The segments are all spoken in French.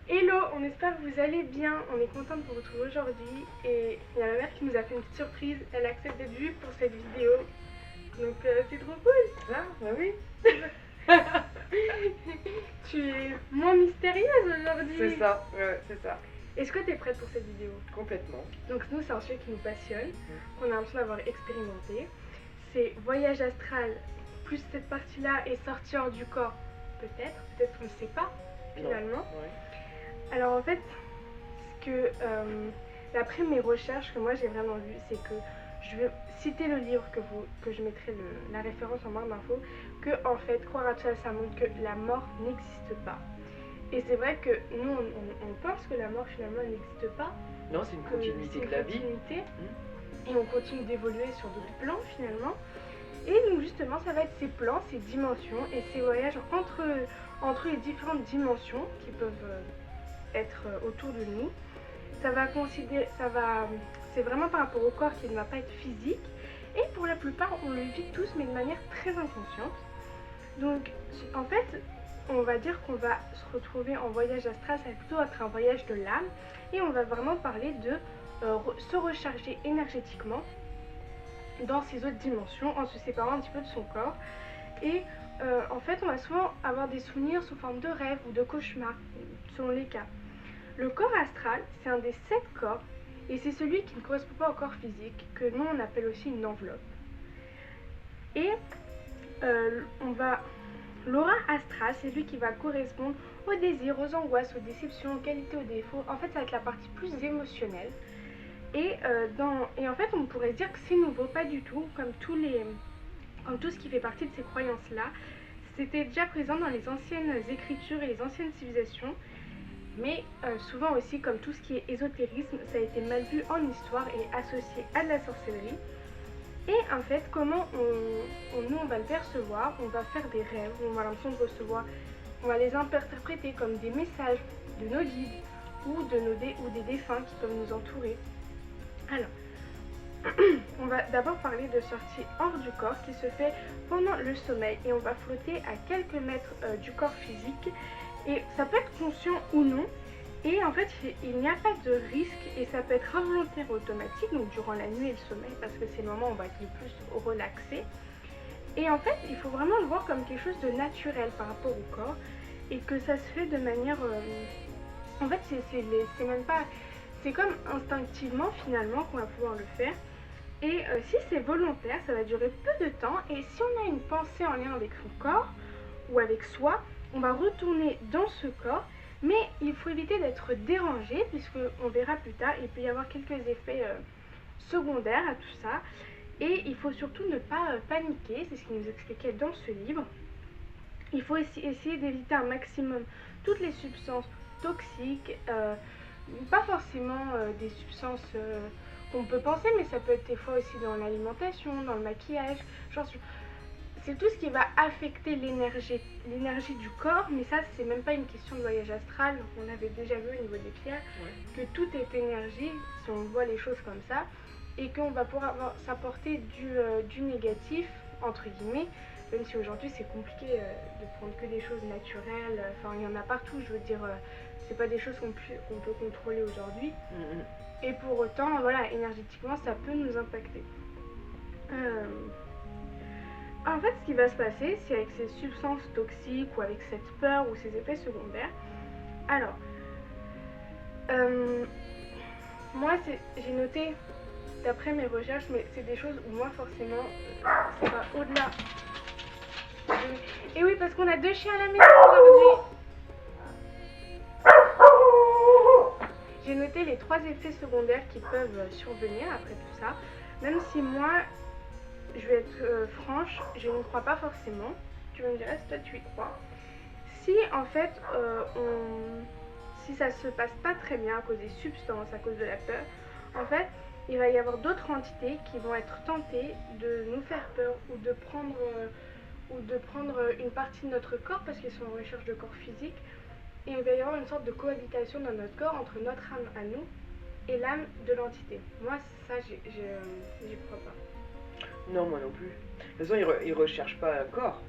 Hello, on espère que vous allez bien. On est content de vous retrouver aujourd'hui. Et il y a ma mère qui nous a fait une petite surprise. Elle accepte d'être vue pour cette vidéo. Donc c'est trop cool. Ah, bah oui. Tu es moins mystérieuse aujourd'hui. C'est ça, c'est ça. Est-ce que tu es prête pour cette vidéo? Complètement. Donc nous, c'est un sujet qui nous passionne, qu'on a l'impression d'avoir expérimenté. C'est voyage astral, plus cette partie-là est sortie hors du corps. Peut-être qu'on ne sait pas finalement. Ouais. Alors en fait, ce que d'après mes recherches que moi j'ai vraiment vues, c'est que je vais citer le livre que je mettrai la référence en barre d'infos, que en fait Kwaracha ça montre que la mort n'existe pas. Et c'est vrai que nous on pense que la mort finalement n'existe pas. Non, c'est une continuité de la vie. Et on continue d'évoluer sur d'autres plans finalement. Et donc justement ça va être ces plans, ces dimensions et ces voyages entre les différentes dimensions qui peuvent être autour de nous. C'est vraiment par rapport au corps qui ne va pas être physique. Et pour la plupart on le vit tous mais de manière très inconsciente. Donc en fait on va dire qu'on va se retrouver en voyage astral, ça va plutôt être un voyage de l'âme. Et on va vraiment parler de se recharger énergétiquement dans ces autres dimensions en se séparant un petit peu de son corps. Et en fait on va souvent avoir des souvenirs sous forme de rêves ou de cauchemars selon les cas. Le corps astral, c'est un des 7 corps et c'est celui qui ne correspond pas au corps physique, que nous on appelle aussi une enveloppe. Et l'aura astrale, c'est lui qui va correspondre aux désirs, aux angoisses, aux déceptions, aux qualités, aux défauts. En fait, ça va être la partie plus émotionnelle. Et en fait, on pourrait dire que c'est nouveau, pas du tout, comme tout ce qui fait partie de ces croyances-là. C'était déjà présent dans les anciennes écritures et les anciennes civilisations. Mais souvent aussi, comme tout ce qui est ésotérisme, ça a été mal vu en histoire et associé à de la sorcellerie. Et en fait, comment nous on va le percevoir? On va faire des rêves, on va l'impression de recevoir, on va les interpréter comme des messages de nos guides ou des défunts qui peuvent nous entourer. Alors, on va d'abord parler de sortie hors du corps qui se fait pendant le sommeil et on va flotter à quelques mètres du corps physique. Et ça peut être conscient ou non. Et en fait, il n'y a pas de risque et ça peut être involontaire ou automatique, donc durant la nuit et le sommeil, parce que c'est le moment où on va être le plus relaxé. Et en fait, il faut vraiment le voir comme quelque chose de naturel par rapport au corps et que ça se fait de manière... En fait, c'est même pas... C'est comme instinctivement finalement qu'on va pouvoir le faire. Et si c'est volontaire, ça va durer peu de temps. Et si on a une pensée en lien avec son corps ou avec soi, on va retourner dans ce corps. Mais il faut éviter d'être dérangé, puisqu'on verra plus tard, il peut y avoir quelques effets secondaires à tout ça. Et il faut surtout ne pas paniquer, c'est ce qu'il nous expliquait dans ce livre. Il faut essayer d'éviter un maximum toutes les substances toxiques, pas forcément des substances qu'on peut penser, mais ça peut être des fois aussi dans l'alimentation, dans le maquillage, c'est tout ce qui va affecter l'énergie du corps, mais ça c'est même pas une question de voyage astral. On avait déjà vu au niveau des pierres que tout est énergie, si on voit les choses comme ça, et qu'on va pouvoir s'apporter du négatif, entre guillemets, même si aujourd'hui c'est compliqué de prendre que des choses naturelles, enfin il y en a partout, je veux dire, c'est pas des choses qu'on peut contrôler aujourd'hui, et pour autant, voilà, énergétiquement ça peut nous impacter. En fait, ce qui va se passer, c'est avec ces substances toxiques ou avec cette peur ou ces effets secondaires. Alors, moi, j'ai noté, d'après mes recherches, mais c'est des choses où moi, forcément, ça va au-delà. Et oui, parce qu'on a 2 chiens à la maison aujourd'hui. J'ai noté les 3 effets secondaires qui peuvent survenir après tout ça, même si moi... Je vais être franche, je ne crois pas forcément. Tu me dirais si toi tu y crois. Si en fait, si ça se passe pas très bien à cause des substances, à cause de la peur, en fait, il va y avoir d'autres entités qui vont être tentées de nous faire peur ou de prendre une partie de notre corps parce qu'ils sont en recherche de corps physique. Et il va y avoir une sorte de cohabitation dans notre corps entre notre âme à nous et l'âme de l'entité. Moi, ça, j'y crois pas. Non, moi non plus. De toute façon, ils recherchent pas un corps.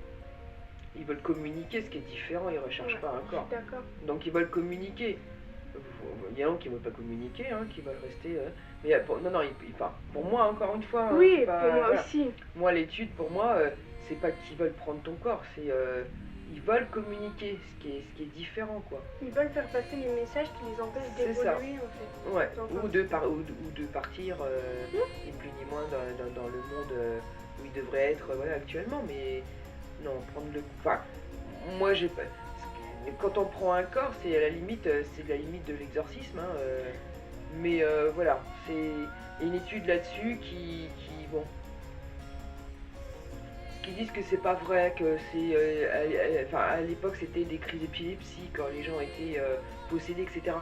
ils veulent communiquer, ce qui est différent, ils recherchent Ouais, pas un je corps. suis d'accord. Donc ils veulent communiquer. Il y en a qui ne veulent pas communiquer, hein, qui veulent rester. Mais non, non, pour moi, encore une fois. Oui, c'est pas, pour moi voilà. aussi. Moi, l'étude, pour moi, c'est pas qu'ils veulent prendre ton corps, c'est ils veulent communiquer, ce qui est différent, quoi. Ils veulent faire passer les messages qui les empêchent C'est ça. d'évoluer, en fait. Ouais. Enfin, Ou de partir, ni plus ni moins, dans le monde où ils devraient être, voilà, actuellement. Mais non, prendre le. Enfin, moi, j'ai pas. Quand on prend un corps, c'est à la limite, c'est la limite de l'exorcisme, hein, mais voilà, c'est une étude là-dessus bon, qui disent que c'est pas vrai, que c'est, enfin, à l'époque c'était des crises d'épilepsie quand les gens étaient possédés, etc.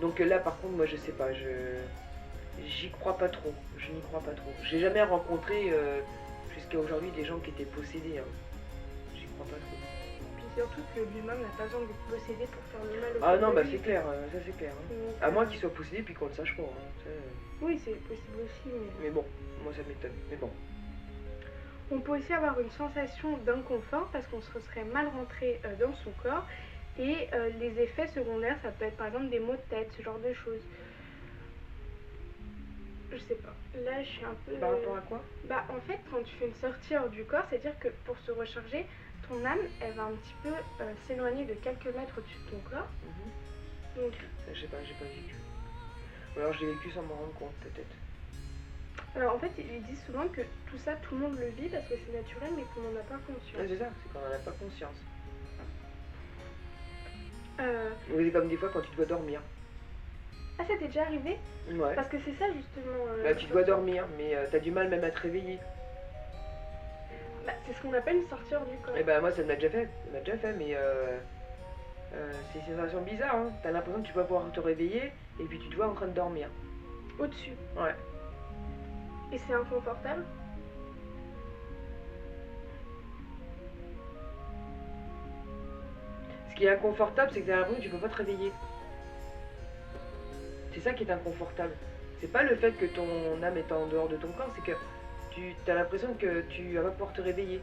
Donc là, par contre, moi, je sais pas, j'y crois pas trop, je n'y crois pas trop. J'ai jamais rencontré jusqu'à aujourd'hui des gens qui étaient possédés, hein. J'y crois pas trop. Surtout que l'humain n'a pas besoin d'être possédé pour faire le mal au Ah non, bah lui. c'est clair, ça c'est clair. Hein. Donc, À moins qu'il soit possédé puis qu'on le sache pas. Hein. Oui, c'est possible aussi. Mais bon, moi ça m'étonne. Mais bon. On peut aussi avoir une sensation d'inconfort parce qu'on se serait mal rentré dans son corps. Et les effets secondaires, ça peut être par exemple des maux de tête, ce genre de choses. Je sais pas. Là, je suis un peu. Par rapport à quoi? Bah, en fait, quand tu fais une sortie hors du corps, c'est-à-dire que pour se recharger, ton âme, elle va un petit peu s'éloigner de quelques mètres au-dessus de ton corps. Donc, je sais pas, j'ai pas vécu. Ou alors je l'ai vécu sans m'en rendre compte, peut-être. alors en fait, ils disent souvent que tout ça, tout le monde le vit parce que c'est naturel, mais qu'on n'en a pas conscience. Ouais, c'est ça, c'est qu'on en a pas conscience. C'est comme des fois quand tu dois dormir. Ah, ça t'est déjà arrivé? Ouais. Parce que c'est ça justement. Bah, tu dois dormir, mais t'as du mal même à te réveiller. Bah, c'est ce qu'on appelle une sortie hors du corps. Et bah moi ça m'a déjà fait, mais c'est une sensation bizarre, hein. T'as l'impression que tu vas pouvoir te réveiller et puis tu te vois en train de dormir. Au-dessus. Ouais. Et c'est inconfortable? Ce qui est inconfortable, c'est que t'as l'impression que tu peux pas te réveiller. C'est ça qui est inconfortable. C'est pas le fait que ton âme est en dehors de ton corps, c'est que tu as l'impression que tu vas pas pouvoir te réveiller.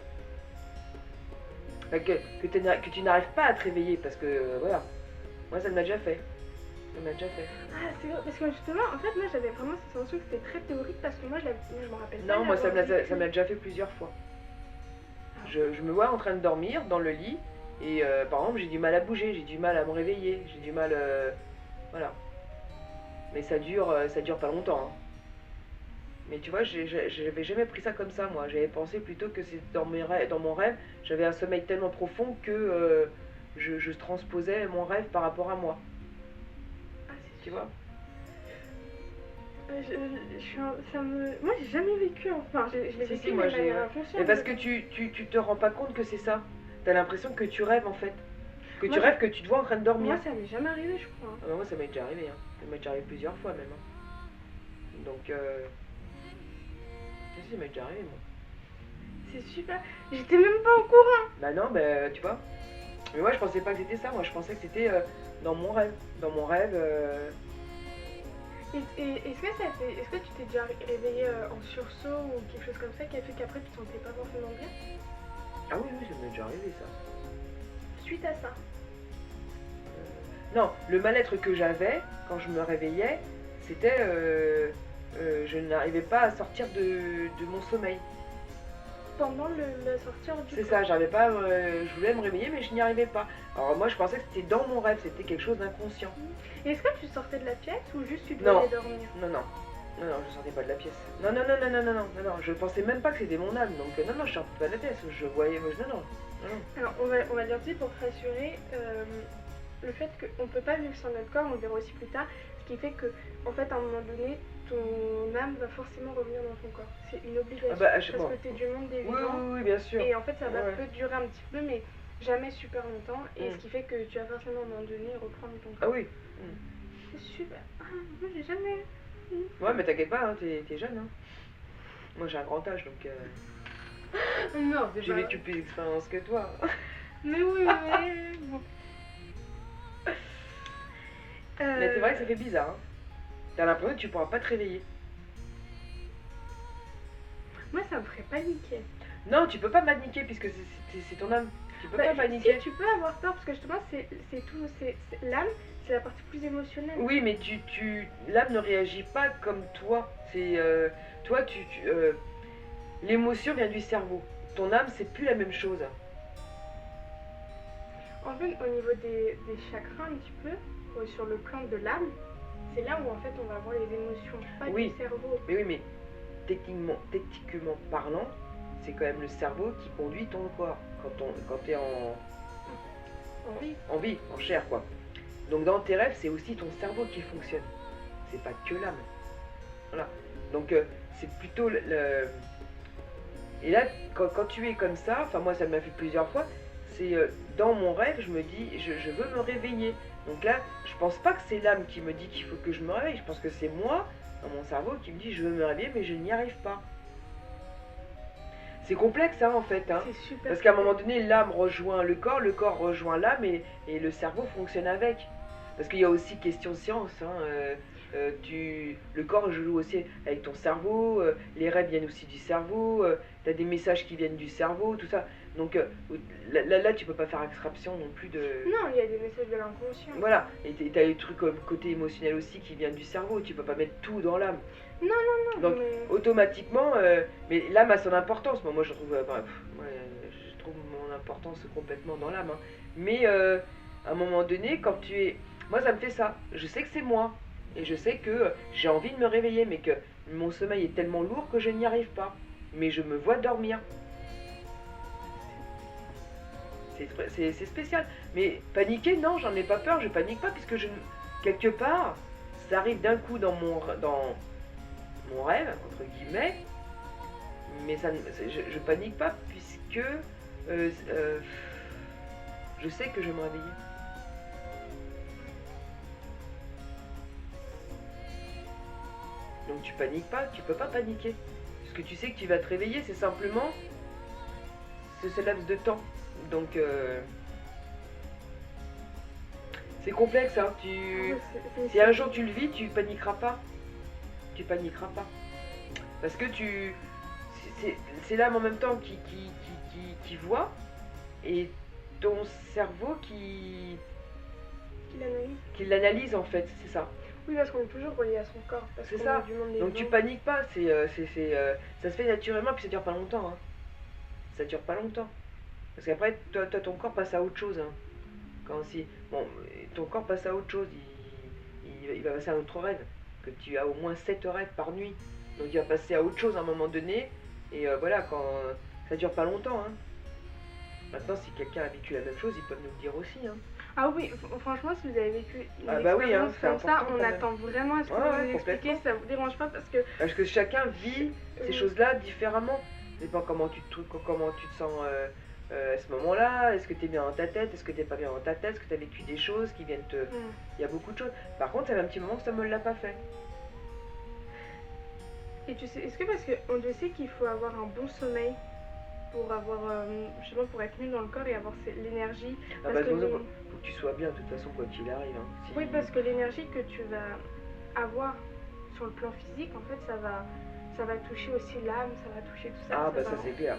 Enfin, que tu n'arrives pas à te réveiller parce que voilà. Moi ça m'a déjà fait. Ah, c'est vrai, parce que justement, en fait, moi j'avais vraiment cette sensation que c'était très théorique parce que moi je me rappelle pas. Non, moi ça l'avoir vécu. m'a déjà fait plusieurs fois. Je me vois en train de dormir dans le lit et par exemple j'ai du mal à bouger, j'ai du mal à me réveiller, j'ai du mal. Voilà. Mais ça dure pas longtemps. Hein. Mais tu vois, j'avais jamais pris ça comme ça, moi. J'avais pensé plutôt que c'est dans mon rêve, j'avais un sommeil tellement profond que je transposais mon rêve par rapport à moi. Ah, c'est Tu vois? Moi j'ai jamais vécu, enfin je l'ai vécu Si, moi, mais de manière inconsciente. Mais parce que tu te rends pas compte que c'est ça. T'as l'impression que tu rêves en fait. Que Moi, tu rêves que tu te vois en train de dormir. Moi ça m'est jamais arrivé, je crois. Ah bah, moi ça m'est déjà arrivé, hein. Ça m'est déjà arrivé plusieurs fois même. Hein. Donc si, ça m'est déjà arrivé moi. C'est super. J'étais même pas au courant. Bah non, bah tu vois. Mais moi je pensais pas que c'était ça, moi je pensais que c'était dans mon rêve. Dans mon rêve. Est-ce que tu t'es déjà réveillé en sursaut ou quelque chose comme ça qui a fait qu'après tu te sentais pas forcément bien? Ah oui, ça m'est déjà arrivé ça. Suite à ça? Non, le mal-être que j'avais quand je me réveillais, c'était je n'arrivais pas à sortir de mon sommeil. Pendant le sortir du C'est corps. ça, j'arrivais pas, je voulais me réveiller mais je n'y arrivais pas. Alors moi je pensais que c'était dans mon rêve, c'était quelque chose d'inconscient. Et est-ce que tu sortais de la pièce ou juste tu Non. devais dormir? Non, je sortais pas de la pièce. Non, je pensais même pas que c'était mon âme, donc non, je sortais pas de la pièce, je voyais, non. Alors on va dire aussi pour te rassurer, le fait qu'on peut pas vivre sans notre corps, on le verra aussi plus tard, ce qui fait que en fait à un moment donné, ton âme va forcément revenir dans ton corps. C'est une obligation, parce que t'es du monde des vivants. Oui, bien sûr. Et en fait ça va peut durer un petit peu, mais jamais super longtemps, et ce qui fait que tu vas forcément à un moment donné reprendre ton corps. Ah oui. C'est super. Ah, moi j'ai jamais... Ouais, mais t'inquiète pas, hein, t'es jeune. Hein. Moi j'ai un grand âge, donc Non, j'ai vécu plus d'expérience que toi. Mais oui, mais bon. Mais c'est vrai que ça fait bizarre. Hein. T'as l'impression que tu pourras pas te réveiller. Moi ça me ferait paniquer. Non, tu peux pas paniquer puisque c'est ton âme. Tu peux Bah, pas paniquer. si, tu peux avoir peur parce que justement, l'âme, c'est la partie plus émotionnelle. Oui, mais l'âme ne réagit pas comme toi. Toi, l'émotion vient du cerveau. Ton âme, c'est plus la même chose. En fait, au niveau des chakras, un petit peu, sur le plan de l'âme, c'est là où en fait on va voir les émotions, pas Oui. du cerveau. Mais oui, mais techniquement parlant, c'est quand même le cerveau qui conduit ton corps quand tu es en vie, en chair, quoi. Donc dans tes rêves, c'est aussi ton cerveau qui fonctionne. C'est pas que l'âme. Voilà. Donc c'est plutôt Et là, quand tu es comme ça, enfin moi ça m'a fait plusieurs fois, c'est dans mon rêve, je me dis, je veux me réveiller. Donc là, je pense pas que c'est l'âme qui me dit qu'il faut que je me réveille. Je pense que c'est moi, dans mon cerveau, qui me dit je veux me réveiller, mais je n'y arrive pas. C'est complexe, hein, en fait. Hein. C'est super. Parce qu'à un moment donné, l'âme rejoint le corps rejoint l'âme, et le cerveau fonctionne avec. Parce qu'il y a aussi question science. Hein, le corps joue aussi avec ton cerveau, les rêves viennent aussi du cerveau, tu as des messages qui viennent du cerveau, tout ça. Donc là, tu peux pas faire extraction non plus de... Non, il y a des messages de l'inconscient. Voilà, et tu as des trucs comme côté émotionnel aussi qui viennent du cerveau, tu peux pas mettre tout dans l'âme. Non. Donc automatiquement, mais l'âme a son importance, moi je trouve, je trouve mon importance complètement dans l'âme. Hein. Mais à un moment donné, quand tu es... Moi ça me fait ça, je sais que c'est moi. Et je sais que j'ai envie de me réveiller, mais que mon sommeil est tellement lourd que je n'y arrive pas. Mais je me vois dormir. C'est spécial. Mais paniquer, non, j'en ai pas peur, je panique pas, puisque quelque part, ça arrive d'un coup dans mon rêve, entre guillemets, mais je panique pas, puisque je sais que je vais me réveiller. Donc tu paniques pas, tu peux pas paniquer. Parce que tu sais que tu vas te réveiller, c'est simplement ce laps de temps. Donc c'est complexe, hein. Si un jour tu le vis, tu paniqueras pas. Tu paniqueras pas. Parce que c'est l'âme en même temps qui voit, et ton cerveau qui l'analyse en fait, c'est ça. Oui, parce qu'on est toujours relié à son corps. C'est ça. Donc tu paniques pas, ça se fait naturellement, puis ça dure pas longtemps. Hein. Ça dure pas longtemps. Parce qu'après, toi, ton corps passe à autre chose. Hein. Ton corps passe à autre chose. Il va passer à un autre rêve. Que tu as au moins 7 rêves par nuit. Donc il va passer à autre chose à un moment donné. Et voilà, ça dure pas longtemps. Hein. Maintenant, si quelqu'un a vécu la même chose, ils peuvent nous le dire aussi. Hein. Ah oui, franchement, si vous avez vécu une expérience comme ça, on attend vraiment à ce que vous nous expliquiez, ça vous dérange pas parce que chacun vit ces choses-là différemment. Ça dépend comment tu te sens à ce moment-là, est-ce que tu es bien dans ta tête, est-ce que tu n'es pas bien dans ta tête, est-ce que tu as vécu des choses qui viennent te... Il y a beaucoup de choses. Par contre, ça fait un petit moment que ça me l'a pas fait. Et tu sais, est-ce que parce qu'on sait qu'il faut avoir un bon sommeil pour avoir, justement, pour être mieux dans le corps et avoir l'énergie. Faut que tu sois bien de toute façon quoi qu'il arrive. Hein. Oui, parce que l'énergie que tu vas avoir sur le plan physique, en fait, ça va toucher aussi l'âme, ça va toucher tout ça. Ah ça c'est clair.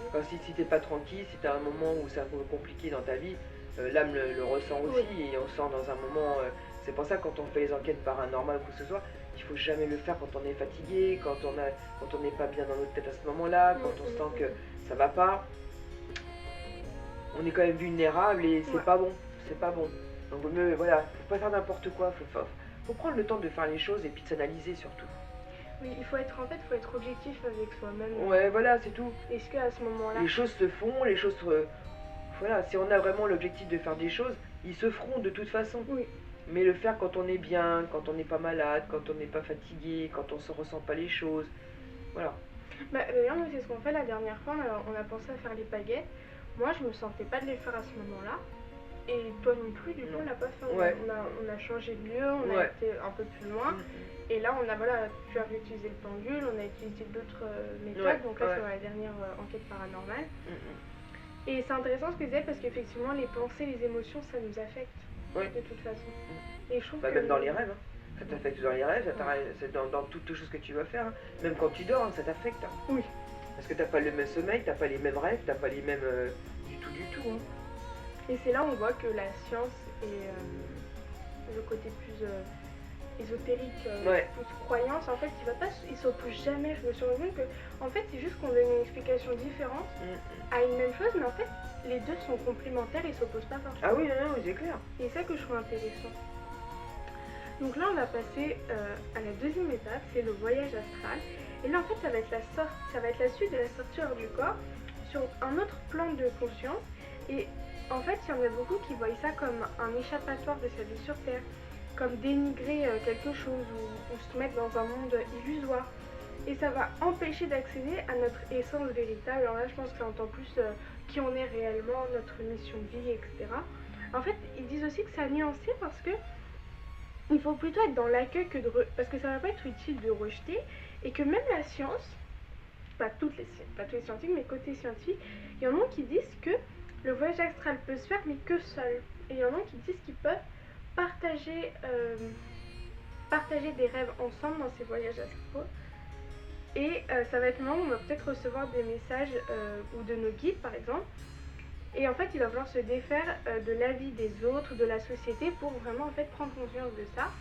Enfin, si t'es pas tranquille, si t'as un moment où c'est un peu compliqué dans ta vie, l'âme le ressent aussi, oui. Et on sent dans un moment... c'est pour ça quand on fait les enquêtes paranormales ou quoi que ce soit, il faut jamais le faire quand on est fatigué, quand on n'est pas bien dans notre tête à ce moment-là, quand on sent que ça va pas. On est quand même vulnérable et c'est pas bon. C'est pas bon. Donc voilà, faut pas faire n'importe quoi. Faut prendre le temps de faire les choses et puis de s'analyser surtout. Oui, il faut être objectif avec soi-même. Ouais, voilà, c'est tout. Est-ce qu'à ce moment-là... Les choses se font, les choses... Voilà, si on a vraiment l'objectif de faire des choses, ils se feront de toute façon. Oui. Mais le faire quand on est bien, quand on n'est pas malade, quand on n'est pas fatigué, quand on ne se ressent pas les choses. Voilà. D'ailleurs, nous, c'est ce qu'on fait la dernière fois. On a pensé à faire les pagaie. Moi, je me sentais pas de les faire à ce moment-là. Et toi non plus, du coup, on l'a pas fait. On a changé de lieu, on a été un peu plus loin. Et là, tu avais utilisé le pendule, on a utilisé d'autres méthodes. Donc là, c'est dans la dernière enquête paranormale. Et c'est intéressant ce que tu disais parce qu'effectivement, les pensées, les émotions, ça nous affecte de toute façon. Et je trouve que... Même dans les rêves. Hein. Ça t'affecte dans les rêves, c'est dans toutes les choses que tu vas faire. Hein. Même quand tu dors, ça t'affecte. Hein. Oui. Parce que t'as pas le même sommeil, t'as pas les mêmes rêves, t'as pas les mêmes... du du tout. Hein. Et c'est là où on voit que la science et le côté plus ésotérique, plus croyance, en fait, il s'oppose jamais. Je me suis rendu compte que, en fait, c'est juste qu'on donne une explication différente à une même chose, mais en fait, les deux sont complémentaires et s'opposent pas forcément. Ah oui, non, c'est clair. Et c'est ça que je trouve intéressant. Donc là, on va passer à la deuxième étape, c'est le voyage astral. Et là, en fait, ça va être la suite de la sortie hors du corps sur un autre plan de conscience. Et en fait, il y en a beaucoup qui voient ça comme un échappatoire de sa vie sur Terre, comme dénigrer quelque chose ou se mettre dans un monde illusoire. Et ça va empêcher d'accéder à notre essence véritable. Alors là, je pense que ça entend plus qui on est réellement, notre mission de vie, etc. En fait, ils disent aussi que ça a nuancé parce que il faut plutôt être dans l'accueil parce que ça va pas être utile de rejeter et que même la science, pas tous les scientifiques, mais côté scientifique, il y en a qui disent que le voyage astral peut se faire mais que seul. Et il y en a qui disent qu'ils peuvent partager des rêves ensemble dans ces voyages astraux. Et ça va être le moment où on va peut-être recevoir des messages ou de nos guides par exemple. Et en fait, il va falloir se défaire de l'avis des autres, de la société, pour vraiment en fait prendre conscience de ça.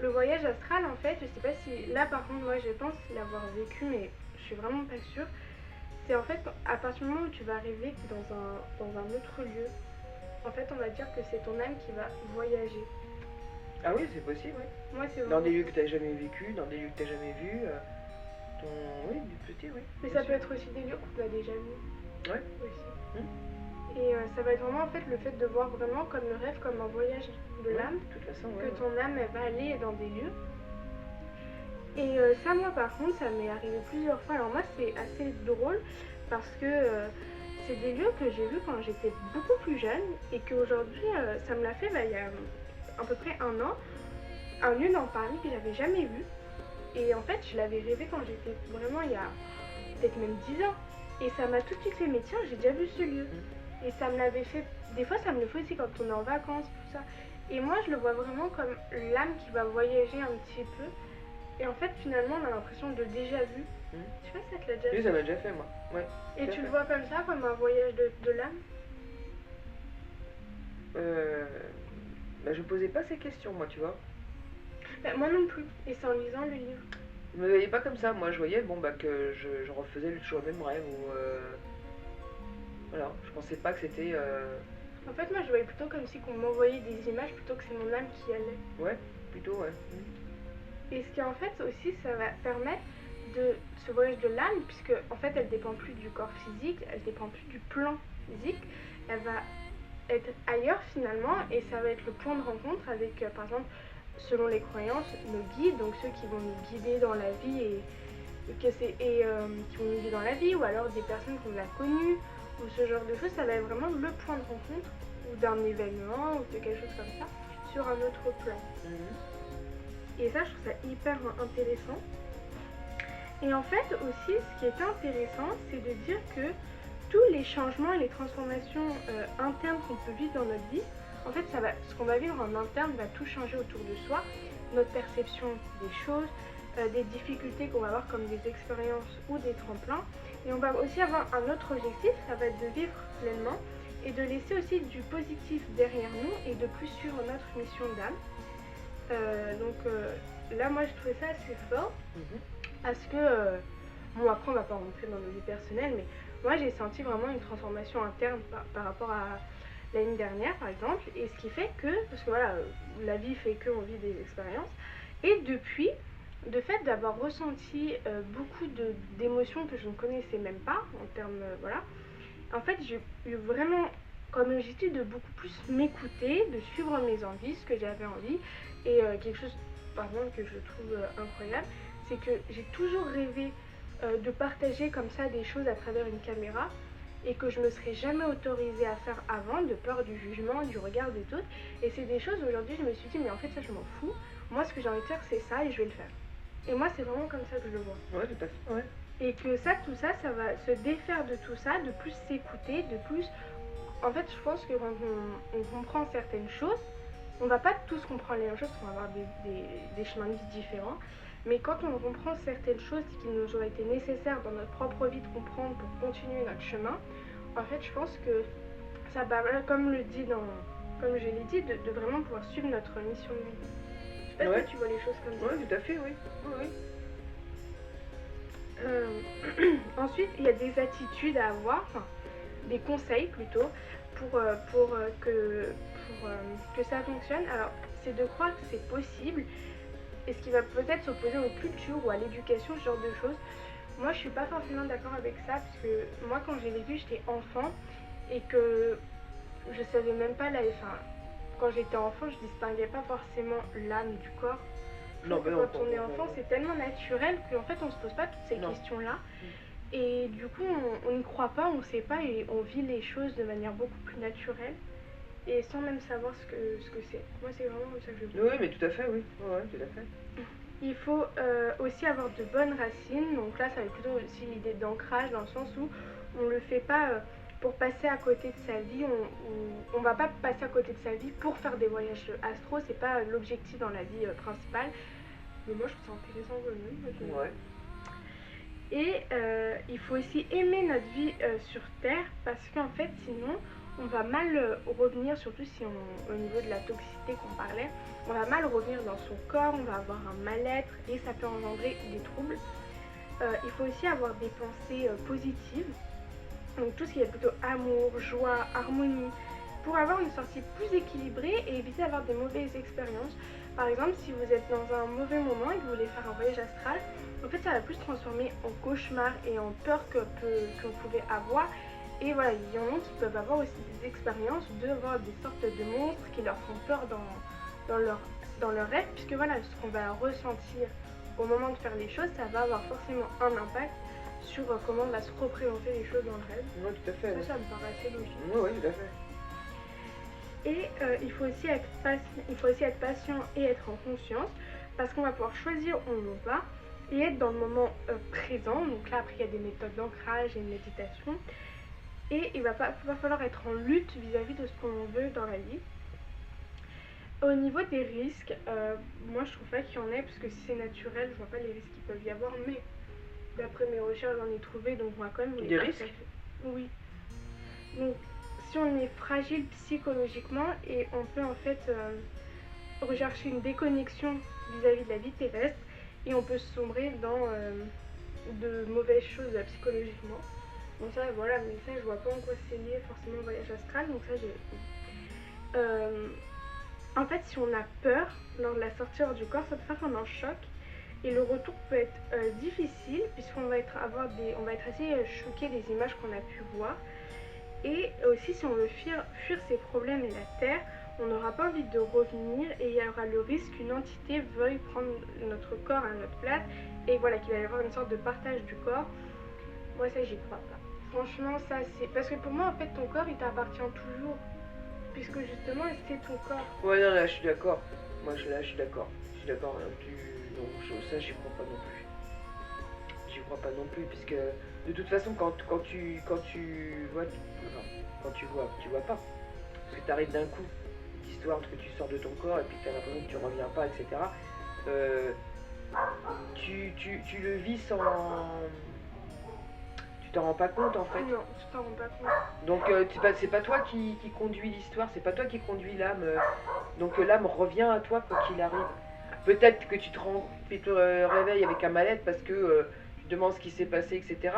Le voyage astral, en fait, je sais pas si... Là, par contre, moi, je pense l'avoir vécu, mais je suis vraiment pas sûre. C'est en fait, à partir du moment où tu vas arriver dans un autre lieu, en fait, on va dire que c'est ton âme qui va voyager. Ah oui, c'est possible, oui. Moi, c'est dans des lieux que tu n'as jamais vécu, dans des lieux que tu n'as jamais vus. Oui, du petit, oui. Mais ça peut être aussi des lieux qu'on a déjà vus. Ouais. Aussi. Et ça va être vraiment en fait le fait de voir vraiment comme le rêve, comme un voyage de l'âme, de toute façon, que ton âme elle va aller dans des lieux. Et ça, moi par contre, ça m'est arrivé plusieurs fois. Alors moi, c'est assez drôle parce que c'est des lieux que j'ai vus quand j'étais beaucoup plus jeune et qu'aujourd'hui, ça me l'a fait il y a à peu près un an. Un lieu dans Paris que j'avais jamais vu. Et en fait, je l'avais rêvé quand j'étais vraiment il y a peut-être même 10 ans. Et ça m'a tout de suite fait, mais tiens, j'ai déjà vu ce lieu. Et ça me l'avait fait, des fois ça me le fait aussi quand on est en vacances, tout ça. Et moi je le vois vraiment comme l'âme qui va voyager un petit peu. Et en fait finalement on a l'impression de déjà vu. Je sais pas si ça te l'a déjà fait. Oui, ça m'a déjà fait moi. Ouais, et tu le vois comme ça, comme un voyage de l'âme? Je posais pas ces questions moi, tu vois. Moi non plus, et c'est en lisant le livre. Je me voyais pas comme ça, moi je voyais que je refaisais toujours le même rêve ou... Voilà, je pensais pas que c'était... En fait, moi je voyais plutôt comme si qu'on m'envoyait des images plutôt que c'est mon âme qui allait. Ouais, plutôt, ouais. Et ce qui en fait aussi, ça va permettre de ce voyage de l'âme, puisque en fait elle dépend plus du corps physique, elle dépend plus du plan physique, elle va être ailleurs finalement, et ça va être le point de rencontre avec, par exemple, selon les croyances, nos guides, donc ceux qui vont nous guider dans la vie qui vont nous guider dans la vie, ou alors des personnes qu'on a connues, ou ce genre de choses. Ça va être vraiment le point de rencontre ou d'un événement ou de quelque chose comme ça sur un autre plan. Et ça, je trouve ça hyper intéressant. Et en fait aussi, ce qui est intéressant, c'est de dire que tous les changements et les transformations internes qu'on peut vivre dans notre vie, en fait, ce qu'on va vivre en interne va tout changer autour de soi, notre perception des choses, des difficultés qu'on va avoir comme des expériences ou des tremplins. Et on va aussi avoir un autre objectif, ça va être de vivre pleinement et de laisser aussi du positif derrière nous et de plus suivre notre mission d'âme. Là, moi, je trouvais ça assez fort parce que, bon, après, on va pas rentrer dans nos vies personnelles, mais moi, j'ai senti vraiment une transformation interne par rapport à l'année dernière, par exemple, et ce qui fait que, parce que voilà, la vie fait qu'on vit des expériences, et depuis, de fait d'avoir ressenti beaucoup d'émotions que je ne connaissais même pas, en termes, voilà, en fait, j'ai eu vraiment comme objectif de beaucoup plus m'écouter, de suivre mes envies, ce que j'avais envie, et quelque chose, par exemple, que je trouve incroyable, c'est que j'ai toujours rêvé de partager comme ça des choses à travers une caméra, et que je me serais jamais autorisée à faire avant, de peur du jugement, du regard des autres. Et c'est des choses, aujourd'hui, je me suis dit, mais en fait, ça, je m'en fous. Moi, ce que j'ai envie de faire, c'est ça, et je vais le faire. Et moi, c'est vraiment comme ça que je le vois. Ouais, tout à fait, ouais. Et que ça, tout ça, ça va se défaire de tout ça, de plus s'écouter, de plus... En fait, je pense que quand on comprend certaines choses, on va pas tous comprendre les mêmes choses, parce qu'on va avoir des chemins de vie différents. Mais quand on comprend certaines choses qui nous auraient été nécessaires dans notre propre vie de comprendre pour continuer notre chemin, en fait, je pense que ça permet, comme je l'ai dit, de vraiment pouvoir suivre notre mission de vie. Je sais pas Ouais. si tu vois les choses comme ça. Oui, tout à fait, oui. Oui, Ensuite, il y a des attitudes à avoir, enfin, des conseils plutôt, pour que ça fonctionne. Alors, c'est de croire que c'est possible, et ce qui va peut-être s'opposer aux cultures ou à l'éducation, ce genre de choses. Moi, je suis pas forcément d'accord avec ça, parce que moi, quand j'ai vécu, j'étais enfant, et que je savais même pas enfin, quand j'étais enfant, je distinguais pas forcément l'âme du corps. Je Non, trouve mais que non, quand on est enfant, c'est tellement naturel qu'en fait, on se pose pas toutes ces Non. questions-là. Et du coup, on n'y croit pas, on sait pas, et on vit les choses de manière beaucoup plus naturelle, et sans même savoir ce que c'est. Moi, c'est vraiment comme ça que je le vois. Oui, mais tout à fait, oui. Ouais, tout à fait. Il faut aussi avoir de bonnes racines, donc là, ça va être plutôt aussi l'idée d'ancrage, dans le sens où on le fait pas pour passer à côté de sa vie, on va pas passer à côté de sa vie pour faire des voyages astro, c'est pas l'objectif dans la vie principale. Mais moi, je trouve ça intéressant quand même. Ouais. Et il faut aussi aimer notre vie sur Terre, parce qu'en fait, sinon, on va mal revenir, surtout si au niveau de la toxicité qu'on parlait, on va mal revenir dans son corps, on va avoir un mal-être et ça peut engendrer des troubles. Il faut aussi avoir des pensées positives, donc tout ce qui est plutôt amour, joie, harmonie, pour avoir une sortie plus équilibrée et éviter d'avoir des mauvaises expériences. Par exemple, si vous êtes dans un mauvais moment et que vous voulez faire un voyage astral, en fait ça va plus se transformer en cauchemar et en peur que vous pouvez avoir. Et voilà, il y en a qui peuvent avoir aussi des expériences de voir des sortes de monstres qui leur font peur dans leur rêve, puisque voilà, ce qu'on va ressentir au moment de faire les choses, ça va avoir forcément un impact sur comment on va se représenter les choses dans le rêve. Oui, tout à fait. Ça me paraît assez logique. Oui, tout à fait. Et il faut aussi être patient et être en conscience, parce qu'on va pouvoir choisir où on va et être dans le moment présent. Donc là, après, il y a des méthodes d'ancrage et de méditation. Et il va falloir être en lutte vis-à-vis de ce qu'on veut dans la vie. Au niveau des risques, moi je trouve pas qu'il y en ait, parce que si c'est naturel, je vois pas les risques qu'il peuvent y avoir, mais d'après mes recherches, j'en ai trouvé, donc on va quand même Des risques ? Oui. Donc, si on est fragile psychologiquement, et on peut en fait rechercher une déconnexion vis-à-vis de la vie terrestre, et on peut sombrer dans de mauvaises choses psychologiquement. Donc ça, voilà, mais ça, je vois pas en quoi c'est lié forcément au voyage astral, donc ça, j'ai... En fait, si on a peur lors de la sortie hors du corps, ça peut faire comme un choc, et le retour peut être difficile, puisqu'on va être assez choqué des images qu'on a pu voir. Et aussi, si on veut fuir ses problèmes et la terre, on n'aura pas envie de revenir, et il y aura le risque qu'une entité veuille prendre notre corps à notre place, et voilà, qu'il va y avoir une sorte de partage du corps. Moi, ça, j'y crois pas. Franchement, ça, c'est... Parce que pour moi, en fait, ton corps, il t'appartient toujours, puisque justement, c'est ton corps. Ouais, non, là, je suis d'accord. Moi, là, je suis d'accord. Je suis d'accord. Ça, j'y crois pas non plus. J'y crois pas non plus, puisque de toute façon, quand tu vois, tu vois pas. Parce que t'arrives d'un coup, l'histoire que tu sors de ton corps et puis t'as l'impression que tu reviens pas, etc. Tu le vis sans... Tu t'en rends pas compte en fait. Non, tu t'en rends pas compte. Donc c'est pas toi qui conduis l'histoire, c'est pas toi qui conduis l'âme. Donc l'âme revient à toi quoi qu'il arrive. Peut-être que tu te réveilles avec un mal-être parce que tu te demandes ce qui s'est passé, etc.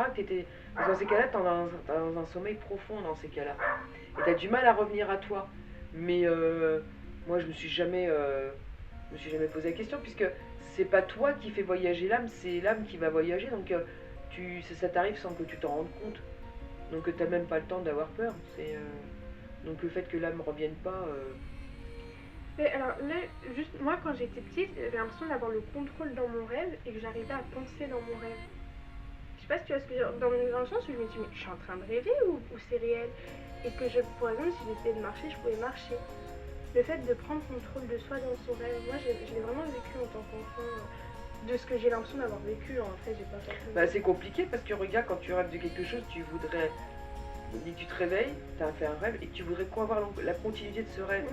Dans ces cas-là, t'es dans un sommeil profond dans ces cas-là. Et t'as du mal à revenir à toi. Mais moi, je me suis jamais posé la question, puisque c'est pas toi qui fais voyager l'âme, c'est l'âme qui va voyager. Donc ça t'arrive sans que tu t'en rendes compte. Donc t'as même pas le temps d'avoir peur. Donc le fait que l'âme revienne pas... Mais alors là, juste moi quand j'étais petite, j'avais l'impression d'avoir le contrôle dans mon rêve et que j'arrivais à penser dans mon rêve. Je sais pas si tu vois ce que je veux dire, dans le sens où je me dis mais je suis en train de rêver ou c'est réel. Et que par exemple si j'essayais de marcher, je pouvais marcher. Le fait de prendre contrôle de soi dans son rêve, moi je l'ai vraiment vécu en tant qu'enfant, de ce que j'ai l'impression d'avoir vécu. En fait j'ai pas forcément... Bah c'est compliqué parce que regarde, quand tu rêves de quelque chose, tu voudrais... Dès que tu te réveilles, tu as fait un rêve et tu voudrais quoi avoir la continuité de ce rêve.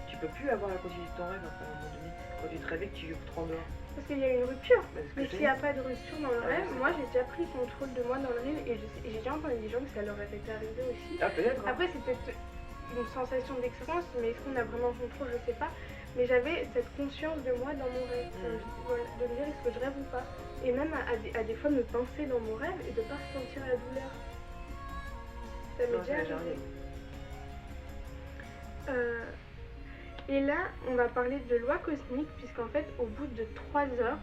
Tu peux plus avoir la continuité de ton rêve à un moment donné. Quand tu te réveilles, tu te rendors. Parce qu'il y a une rupture. Bah, c'est ce que Mais je t'ai s'il n'y a pas de rupture dans le Ah, rêve, je sais moi pas. j'ai déjà pris contrôle de moi dans le rêve et j'ai déjà entendu des gens que ça leur avait arrivé aussi. Ah, peut-être. Hein. Après, c'est peut-être une sensation d'expérience, mais est-ce qu'on a vraiment le contrôle, je sais pas. Mais j'avais cette conscience de moi dans mon rêve, voilà, de me dire est-ce que je rêve ou pas. Et même à des fois me pincer dans mon rêve et de pas ressentir la douleur. Ça m'est Non, ça déjà m'est déjà arrivé. arrivé. Et là, on va parler de loi cosmique, puisqu'en fait, au bout de 3 heures,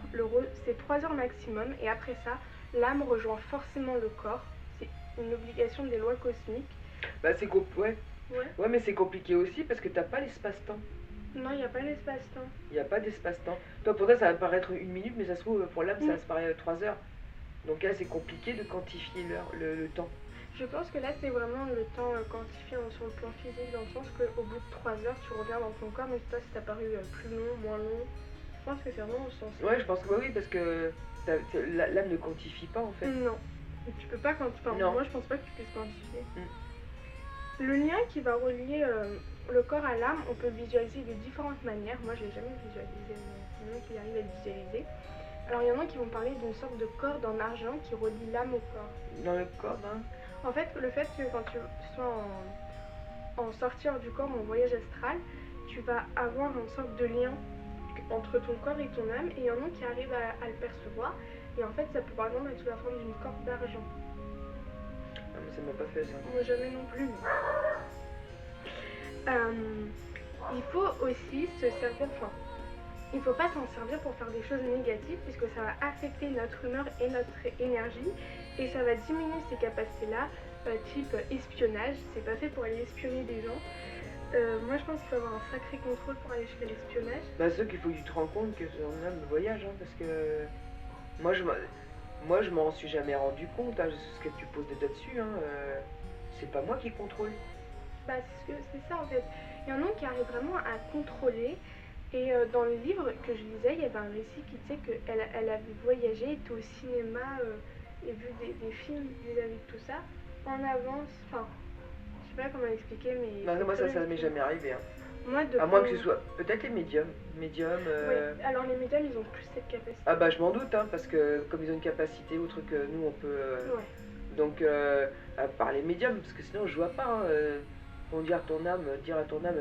c'est 3 heures maximum, et après ça, l'âme rejoint forcément le corps. C'est une obligation des lois cosmiques. Bah, c'est ouais. Ouais. Ouais, mais c'est compliqué aussi parce que t'as pas l'espace-temps. Non, il n'y a pas l'espace-temps. Il n'y a pas d'espace-temps. Toi, pour toi, ça va paraître 1 minute, mais ça se trouve, pour l'âme, ça va se paraître 3 heures. Donc là, c'est compliqué de quantifier le temps. Je pense que là, c'est vraiment le temps quantifié sur le plan physique, dans le sens qu'au bout de 3 heures, tu reviens dans ton corps, mais toi, si t'as paru plus long, moins long, je pense que c'est vraiment au sens. Ouais, je pense que oui, parce que l'âme ne quantifie pas, en fait. Non. Tu peux pas quantifier. Enfin, Non. moi, je pense pas que tu puisses quantifier. Le lien qui va relier le corps à l'âme, on peut le visualiser de différentes manières. Moi, je l'ai jamais visualisé, mais il y en a qui arrivent à le visualiser. Alors, il y en a qui vont parler d'une sorte de corde en argent qui relie l'âme au corps. Dans le corps, hein. En fait, le fait que quand tu sois en sortir du corps, en voyage astral, tu vas avoir une sorte de lien entre ton corps et ton âme, et il y en a qui arrivent à le percevoir. Et en fait, ça peut par exemple être sous la forme d'une corde d'argent. Ah, mais ça m'a pas fait ça. Moi, jamais non plus. Il faut aussi se servir, enfin, il ne faut pas s'en servir pour faire des choses négatives, puisque ça va affecter notre humeur et notre énergie, et ça va diminuer ces capacités-là, type espionnage. C'est pas fait pour aller espionner des gens. Moi, je pense qu'il faut avoir un sacré contrôle pour aller faire l'espionnage. Bah, c'est qu'il faut que tu te rends compte que c'est un âme de voyage, hein, parce que moi, je m'en suis jamais rendu compte, hein, ce que tu poses là-dessus, hein, c'est pas moi qui contrôle. Bah, c'est ça en fait. Il y en a qui arrivent vraiment à contrôler. Et dans le livre que je lisais, il y avait un récit qui disait qu'elle avait voyagé, était au cinéma et vu des films vis-à-vis de tout ça, en avance. Enfin, je sais pas comment l'expliquer, mais. Non, moi, ça m'est jamais arrivé. Hein. Moi, à moins que ce soit peut-être les médiums. Oui, alors les médiums, ils ont plus cette capacité. Ah bah je m'en doute, hein, parce que comme ils ont une capacité autre que nous, on peut... Ouais. Donc, à part les médiums, parce que sinon je vois pas, hein, on dire à ton âme,